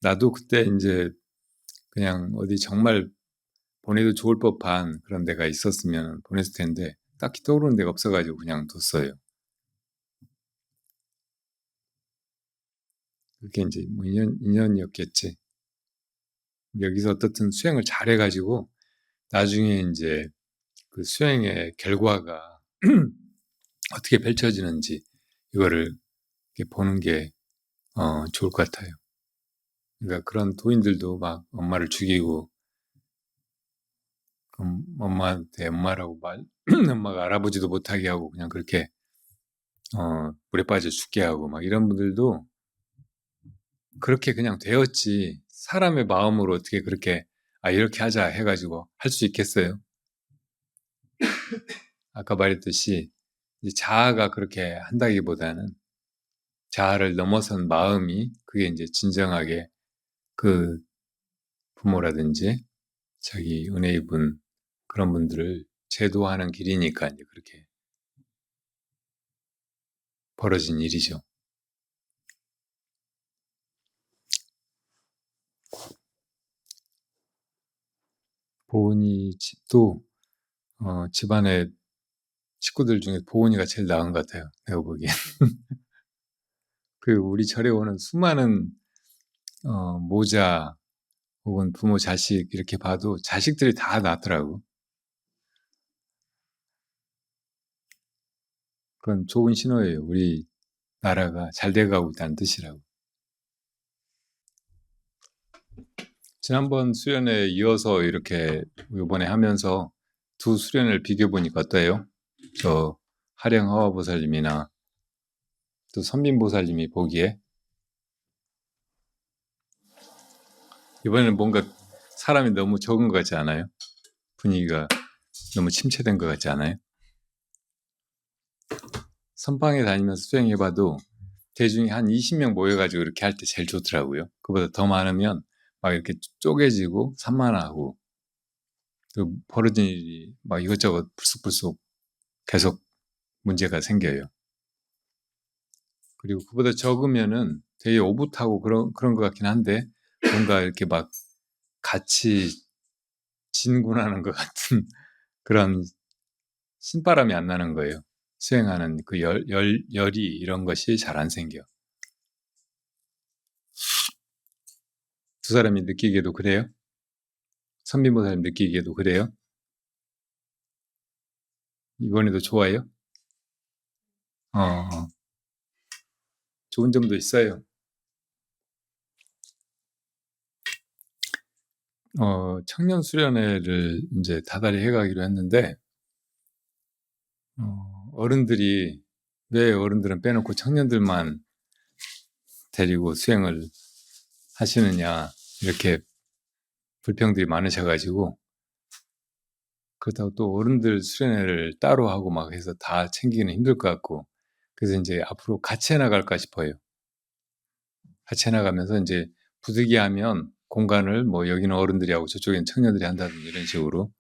Speaker 2: 나도 그때 이제 그냥 어디 정말 보내도 좋을 법한 그런 데가 있었으면 보냈을 텐데 딱히 떠오르는 데가 없어가지고 그냥 뒀어요. 그게 이제 뭐 인연이었겠지. 여기서 어떻든 수행을 잘해가지고 나중에 이제 그 수행의 결과가 어떻게 펼쳐지는지 이거를 이렇게 보는 게 좋을 것 같아요. 그러니까 그런 도인들도 막 엄마를 죽이고 엄마한테 엄마라고 엄마가 알아보지도 못하게 하고 그냥 그렇게 물에 빠져 죽게 하고 막 이런 분들도 그렇게 그냥 되었지 사람의 마음으로 어떻게 그렇게 이렇게 하자 해가지고 할 수 있겠어요? 아까 말했듯이 이제 자아가 그렇게 한다기보다는 자아를 넘어선 마음이 그게 이제 진정하게 그 부모라든지 자기 은혜 입은 그런 분들을 제도하는 길이니까 이제 그렇게 벌어진 일이죠. 보은이 집도 집안의 식구들 중에 보은이가 제일 나은 것 같아요. 내가 보기엔. 그 우리 절에 오는 수많은 모자 혹은 부모 자식 이렇게 봐도 자식들이 다 낫더라고. 그건 좋은 신호예요. 우리 나라가 잘 돼가고 있다는 뜻이라고. 지난번 수련회 이어서 이렇게 이번에 하면서 두 수련회를 비교해보니까 어때요? 저 하령하와보살님이나 또 선민보살님이 보기에 이번에는 뭔가 사람이 너무 적은 것 같지 않아요? 분위기가 너무 침체된 것 같지 않아요? 선방에 다니면서 수행해봐도 대중이 한 20명 모여가지고 이렇게 할 때 제일 좋더라고요. 그보다 더 많으면 막 이렇게 쪼개지고 산만하고 또 벌어진 일이 막 이것저것 불쑥불쑥 계속 문제가 생겨요. 그리고 그보다 적으면은 되게 오붓하고 그런 것 같긴 한데 뭔가 이렇게 막 같이 진군하는 것 같은 그런 신바람이 안 나는 거예요. 수행하는 그 열이 이런 것이 잘 안 생겨. 두 사람이 느끼기에도 그래요? 선비모사님 느끼기에도 그래요? 이번에도 좋아요? 좋은 점도 있어요. 청년 수련회를 이제 다달이 해가기로 했는데, 어른들이, 왜 어른들은 빼놓고 청년들만 데리고 수행을 하시느냐, 이렇게 불평들이 많으셔가지고, 그렇다고 또 어른들 수련회를 따로 하고 막 해서 다 챙기기는 힘들 것 같고, 그래서 이제 앞으로 같이 해나갈까 싶어요. 같이 해나가면서 이제 부득이하면 공간을 뭐 여기는 어른들이 하고 저쪽엔 청년들이 한다든지 이런 식으로.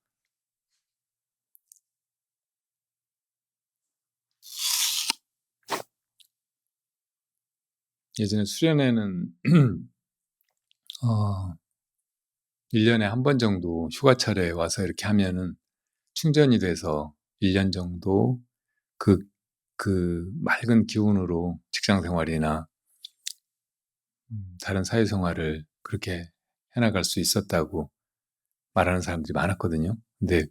Speaker 2: 예전에 수련회는 1년에 한 번 정도 휴가철에 와서 이렇게 하면은 충전이 돼서 1년 정도 그 맑은 기운으로 직장 생활이나 다른 사회생활을 그렇게 해나갈 수 있었다고 말하는 사람들이 많았거든요. 근데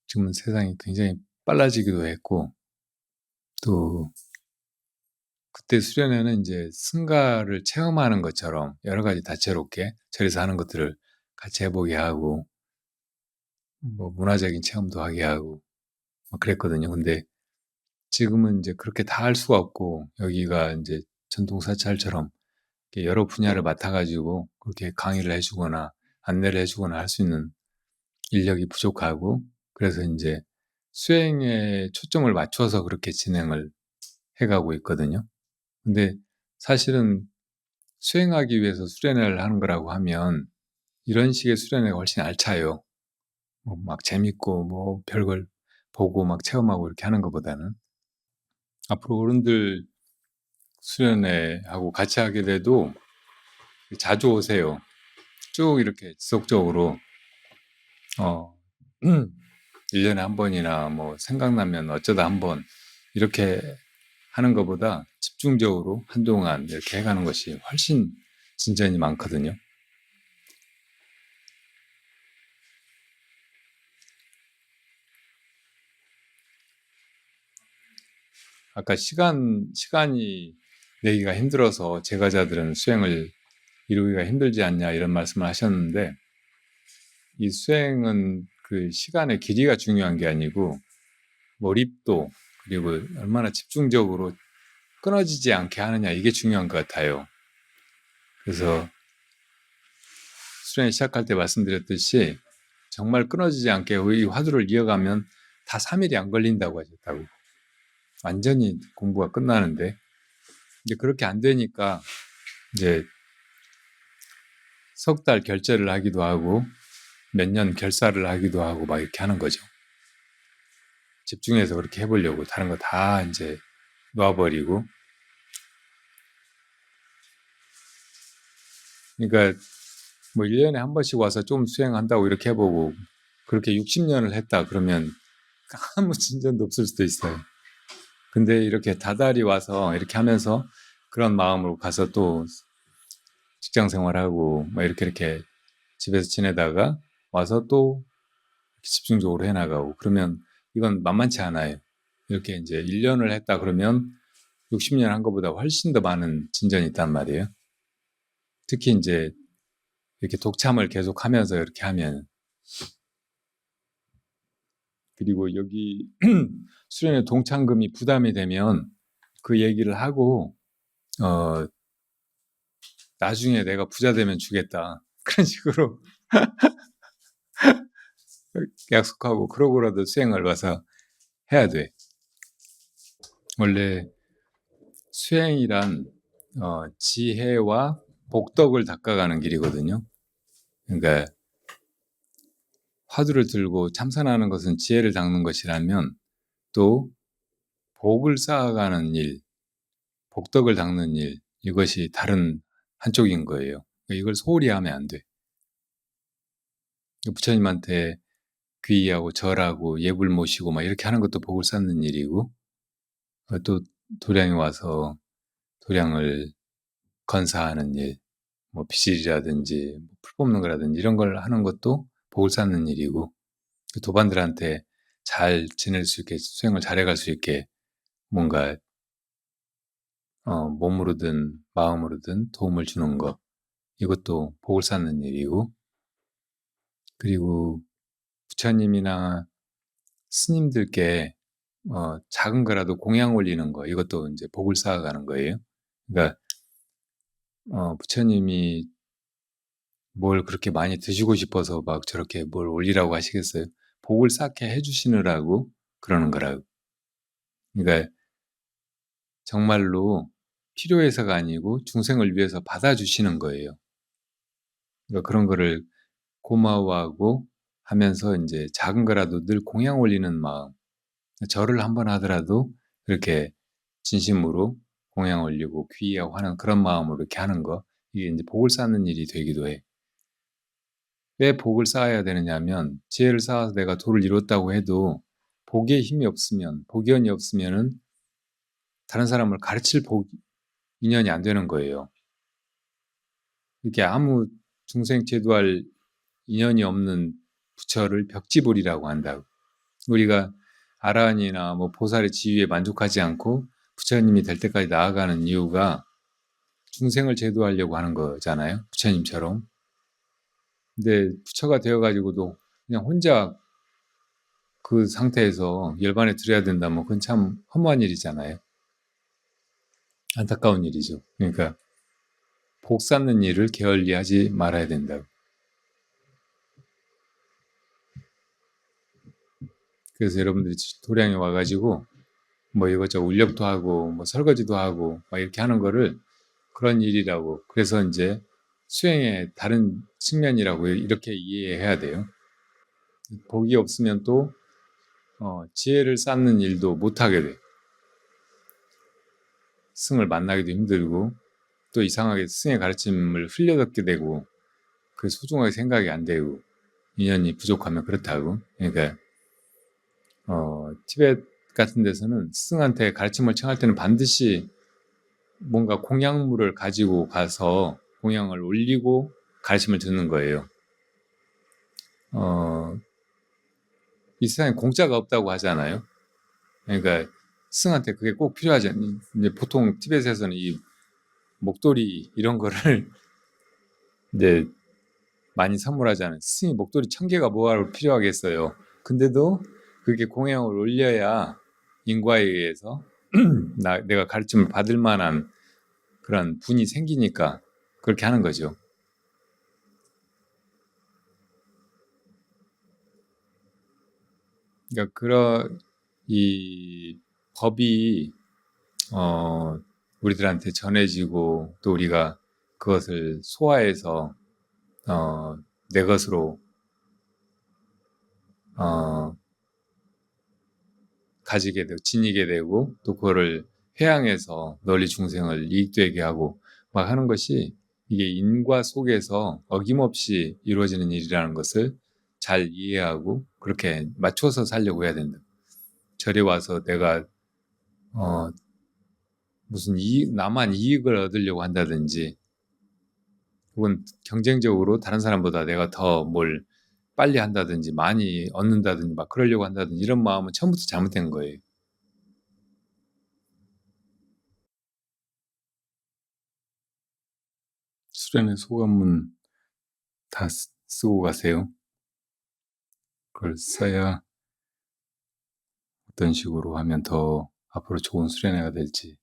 Speaker 2: 지금은 세상이 굉장히 빨라지기도 했고, 또 그때 수련회는 이제 승가를 체험하는 것처럼 여러 가지 다채롭게 절에서 하는 것들을 같이 해보게 하고, 뭐 문화적인 체험도 하게 하고, 뭐 그랬거든요. 근데 지금은 이제 그렇게 다 할 수가 없고, 여기가 이제 전통사찰처럼 여러 분야를 맡아가지고 그렇게 강의를 해주거나 안내를 해주거나 할 수 있는 인력이 부족하고, 그래서 이제 수행에 초점을 맞춰서 그렇게 진행을 해가고 있거든요. 근데 사실은 수행하기 위해서 수련회를 하는 거라고 하면 이런 식의 수련회가 훨씬 알차요. 뭐 막 재밌고 뭐 별걸 보고 막 체험하고 이렇게 하는 것보다는. 앞으로 어른들 수련회하고 같이 하게 돼도 자주 오세요. 쭉 이렇게 지속적으로 1년에 한 번이나 뭐 생각나면 어쩌다 한 번 이렇게 하는 것보다 집중적으로 한동안 이렇게 해가는 것이 훨씬 진전이 많거든요. 아까 시간이 내기가 힘들어서 제가자들은 수행을 이루기가 힘들지 않냐 이런 말씀을 하셨는데, 이 수행은 그 시간의 길이가 중요한 게 아니고 몰입도, 그리고 얼마나 집중적으로 끊어지지 않게 하느냐, 이게 중요한 것 같아요. 그래서 수련회 시작할 때 말씀드렸듯이 정말 끊어지지 않게 이 화두를 이어가면 다 3일이 안 걸린다고 하셨다고. 완전히 공부가 끝나는데, 이제 그렇게 안 되니까 이제 석 달 결제를 하기도 하고 몇 년 결사를 하기도 하고 막 이렇게 하는 거죠. 집중해서 그렇게 해보려고 다른 거 다 이제 놔버리고. 그러니까 뭐 1년에 한 번씩 와서 좀 수행한다고 이렇게 해보고 그렇게 60년을 했다 그러면 아무 진전도 없을 수도 있어요. 근데 이렇게 다달이 와서 이렇게 하면서 그런 마음으로 가서 또 직장 생활하고 뭐 이렇게 집에서 지내다가 와서 또 집중적으로 해나가고, 그러면 이건 만만치 않아요. 이렇게 이제 1년을 했다 그러면 60년 한 것보다 훨씬 더 많은 진전이 있단 말이에요. 특히 이제 이렇게 독참을 계속하면서 이렇게 하면, 그리고 여기 수련회 동참금이 부담이 되면 그 얘기를 하고 나중에 내가 부자 되면 주겠다 그런 식으로 약속하고 그러고라도 수행을 와서 해야 돼. 원래 수행이란 지혜와 복덕을 닦아가는 길이거든요. 그러니까 화두를 들고 참선하는 것은 지혜를 닦는 것이라면 또 복을 쌓아가는 일, 복덕을 닦는 일, 이것이 다른 한쪽인 거예요. 이걸 소홀히 하면 안 돼. 부처님한테 귀의하고 절하고 예불 모시고 막 이렇게 하는 것도 복을 쌓는 일이고, 또 도량에 와서 도량을 건사하는 일, 뭐 비실이라든지 풀 뽑는 거라든지 이런 걸 하는 것도 복을 쌓는 일이고, 도반들한테 잘 지낼 수 있게, 수행을 잘해갈 수 있게 뭔가 몸으로든 마음으로든 도움을 주는 것, 이것도 복을 쌓는 일이고, 그리고 부처님이나 스님들께 작은 거라도 공양 올리는 거, 이것도 이제 복을 쌓아가는 거예요. 그러니까 부처님이 뭘 그렇게 많이 드시고 싶어서 막 저렇게 뭘 올리라고 하시겠어요? 복을 쌓게 해주시느라고 그러는 거라고. 그러니까 정말로 필요해서가 아니고 중생을 위해서 받아주시는 거예요. 그러니까 그런 거를 고마워하고 하면서 이제 작은 거라도 늘 공양 올리는 마음, 절을 한번 하더라도 그렇게 진심으로 공양 올리고 귀의하고 하는 그런 마음으로 이렇게 하는 거, 이게 이제 복을 쌓는 일이 되기도 해. 왜 복을 쌓아야 되느냐면 지혜를 쌓아서 내가 도를 이뤘다고 해도 복에 힘이 없으면, 복연이 없으면은 다른 사람을 가르칠 인연이 안 되는 거예요. 이렇게 아무 중생 제도할 인연이 없는 부처를 벽지불이라고 한다고. 우리가 아라한이나 뭐 보살의 지위에 만족하지 않고 부처님이 될 때까지 나아가는 이유가 중생을 제도하려고 하는 거잖아요. 부처님처럼. 근데 부처가 되어가지고도 그냥 혼자 그 상태에서 열반에 들여야 된다면 그건 참 허무한 일이잖아요. 안타까운 일이죠. 그러니까 복 쌓는 일을 게을리하지 말아야 된다고. 그래서 여러분들이 도량에 와가지고 뭐 이것저것 울력도 하고 뭐 설거지도 하고 막 이렇게 하는 거를 그런 일이라고, 그래서 이제 수행의 다른 측면이라고 이렇게 이해해야 돼요. 복이 없으면 또 지혜를 쌓는 일도 못하게 돼. 승을 만나기도 힘들고 또 이상하게 승의 가르침을 흘려듣게 되고 그 소중하게 생각이 안 되고 인연이 부족하면 그렇다고. 그러니까 티벳 같은 데서는 스승한테 가르침을 청할 때는 반드시 뭔가 공양물을 가지고 가서 공양을 올리고 가르침을 듣는 거예요. 이 세상에 공짜가 없다고 하잖아요. 그러니까 스승한테 그게 꼭 필요하지 않니? 이제 보통 티벳에서는 이 목도리 이런 거를 이제 많이 선물하잖아요. 스승이 목도리 1000개가 뭐하러 필요하겠어요. 근데도 그게 공양을 올려야 인과에 의해서 내가 가르침을 받을 만한 그런 분이 생기니까 그렇게 하는 거죠. 그러니까 이 법이 우리들한테 전해지고 또 우리가 그것을 소화해서 내 것으로 가지게 되고 지니게 되고 또 그거를 회양해서 널리 중생을 이익되게 하고 막 하는 것이 이게 인과 속에서 어김없이 이루어지는 일이라는 것을 잘 이해하고 그렇게 맞춰서 살려고 해야 된다. 절에 와서 내가 무슨 나만 이익을 얻으려고 한다든지 혹은 경쟁적으로 다른 사람보다 내가 더 뭘 빨리 한다든지 많이 얻는다든지 막 그러려고 한다든지 이런 마음은 처음부터 잘못된 거예요. 수련회 소감문 다 쓰고 가세요. 그걸 써야 어떤 식으로 하면 더 앞으로 좋은 수련회가 될지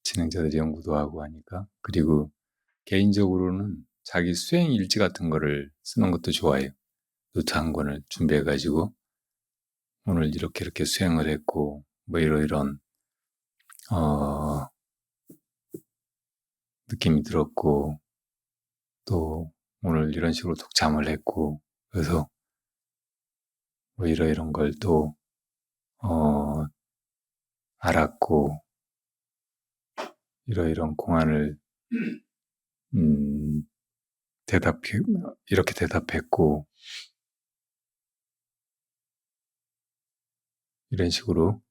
Speaker 2: 진행자들이 연구도 하고 하니까. 그리고 개인적으로는 자기 수행 일지 같은 거를 쓰는 것도 좋아해요. 노트 한 권을 준비해가지고 오늘 이렇게 수행을 했고 뭐 이런 느낌이 들었고 또 오늘 이런 식으로 독참을 했고 그래서 뭐 이런 걸 또 알았고 이런 공안을 이렇게 대답했고 이런 식으로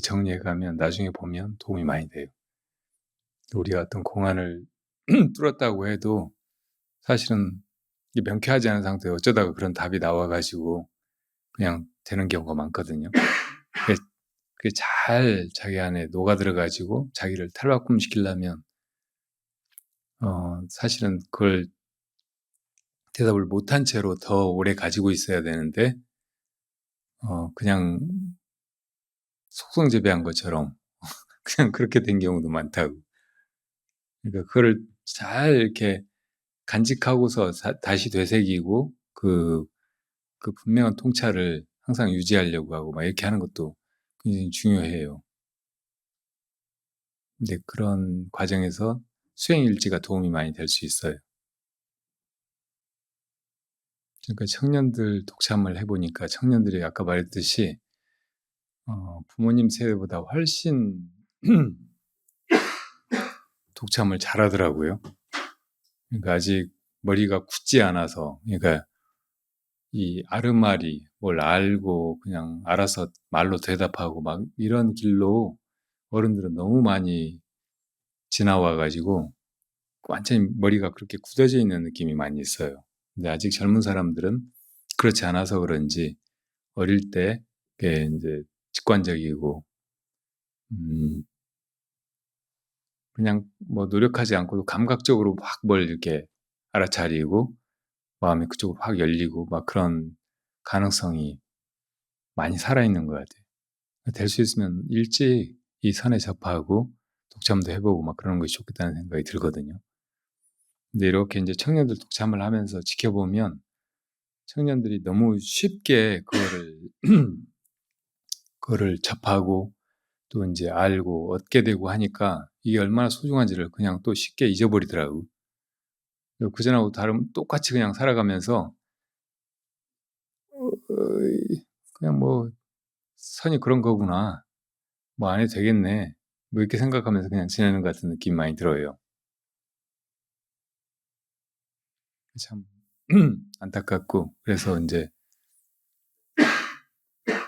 Speaker 2: 정리해가면 나중에 보면 도움이 많이 돼요. 우리가 어떤 공안을 뚫었다고 해도 사실은 명쾌하지 않은 상태에 어쩌다가 그런 답이 나와가지고 그냥 되는 경우가 많거든요. 그게 잘 자기 안에 녹아들어가지고 자기를 탈바꿈시키려면 사실은 그걸 대답을 못한 채로 더 오래 가지고 있어야 되는데 그냥 속성재배한 것처럼 그냥 그렇게 된 경우도 많다고. 그러니까 그걸 잘 이렇게 간직하고서 다시 되새기고 그 분명한 통찰을 항상 유지하려고 하고 막 이렇게 하는 것도 굉장히 중요해요. 근데 그런 과정에서 수행일지가 도움이 많이 될 수 있어요. 그러니까 청년들 독참을 해보니까 청년들이 아까 말했듯이 부모님 세대보다 훨씬 독참을 잘하더라고요. 그러니까 아직 머리가 굳지 않아서, 그러니까 이 아르마리 뭘 알고 그냥 알아서 말로 대답하고 막 이런 길로 어른들은 너무 많이 지나와가지고 완전히 머리가 그렇게 굳어져 있는 느낌이 많이 있어요. 근데 아직 젊은 사람들은 그렇지 않아서 그런지 어릴 때 이제 직관적이고 그냥 뭐 노력하지 않고도 감각적으로 막 뭘 이렇게 알아차리고 마음이 그쪽으로 확 열리고 막 그런 가능성이 많이 살아있는 것 같아요. 될 수 있으면 일찍 이 선에 접하고 독참도 해보고 막 그런 것이 좋겠다는 생각이 들거든요. 근데 이렇게 이제 청년들 독참을 하면서 지켜보면 청년들이 너무 쉽게 그거를 접하고 또 이제 알고 얻게 되고 하니까 이게 얼마나 소중한지를 그냥 또 쉽게 잊어버리더라고. 그전하고 똑같이 그냥 살아가면서 그냥 뭐 선이 그런 거구나. 뭐 안 해도 되겠네. 뭐 이렇게 생각하면서 그냥 지내는 것 같은 느낌이 많이 들어요. 참 안타깝고 그래서 이제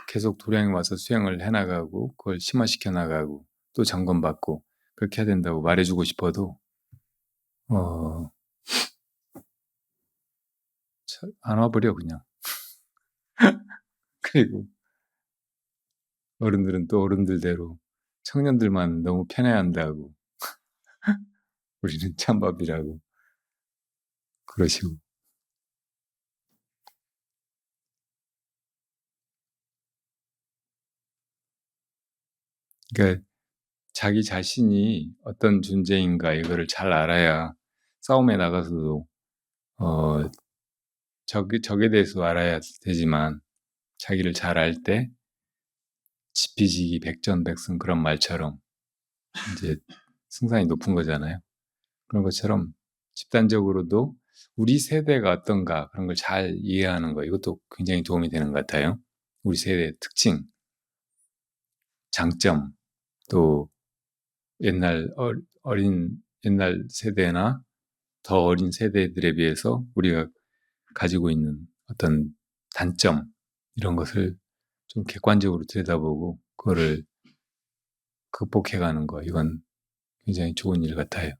Speaker 2: 계속 도량에 와서 수행을 해나가고 그걸 심화시켜 나가고 또 점검받고 그렇게 해야 된다고 말해주고 싶어도 안 와버려 그냥. 그리고 어른들은 또 어른들대로 청년들만 너무 편애한다고 우리는 찬밥이라고 그러시고. 그러니까 자기 자신이 어떤 존재인가 이거를 잘 알아야 싸움에 나가서도 적에 대해서 알아야 되지만 자기를 잘 알 때 지피지기 백전백승 그런 말처럼 이제 승산이 높은 거잖아요. 그런 것처럼 집단적으로도 우리 세대가 어떤가 그런 걸 잘 이해하는 거 이것도 굉장히 도움이 되는 것 같아요. 우리 세대의 특징, 장점, 또 옛날 세대나 더 어린 세대들에 비해서 우리가 가지고 있는 어떤 단점 이런 것을 좀 객관적으로 들여다보고 그거를 극복해가는 거 이건 굉장히 좋은 일 같아요.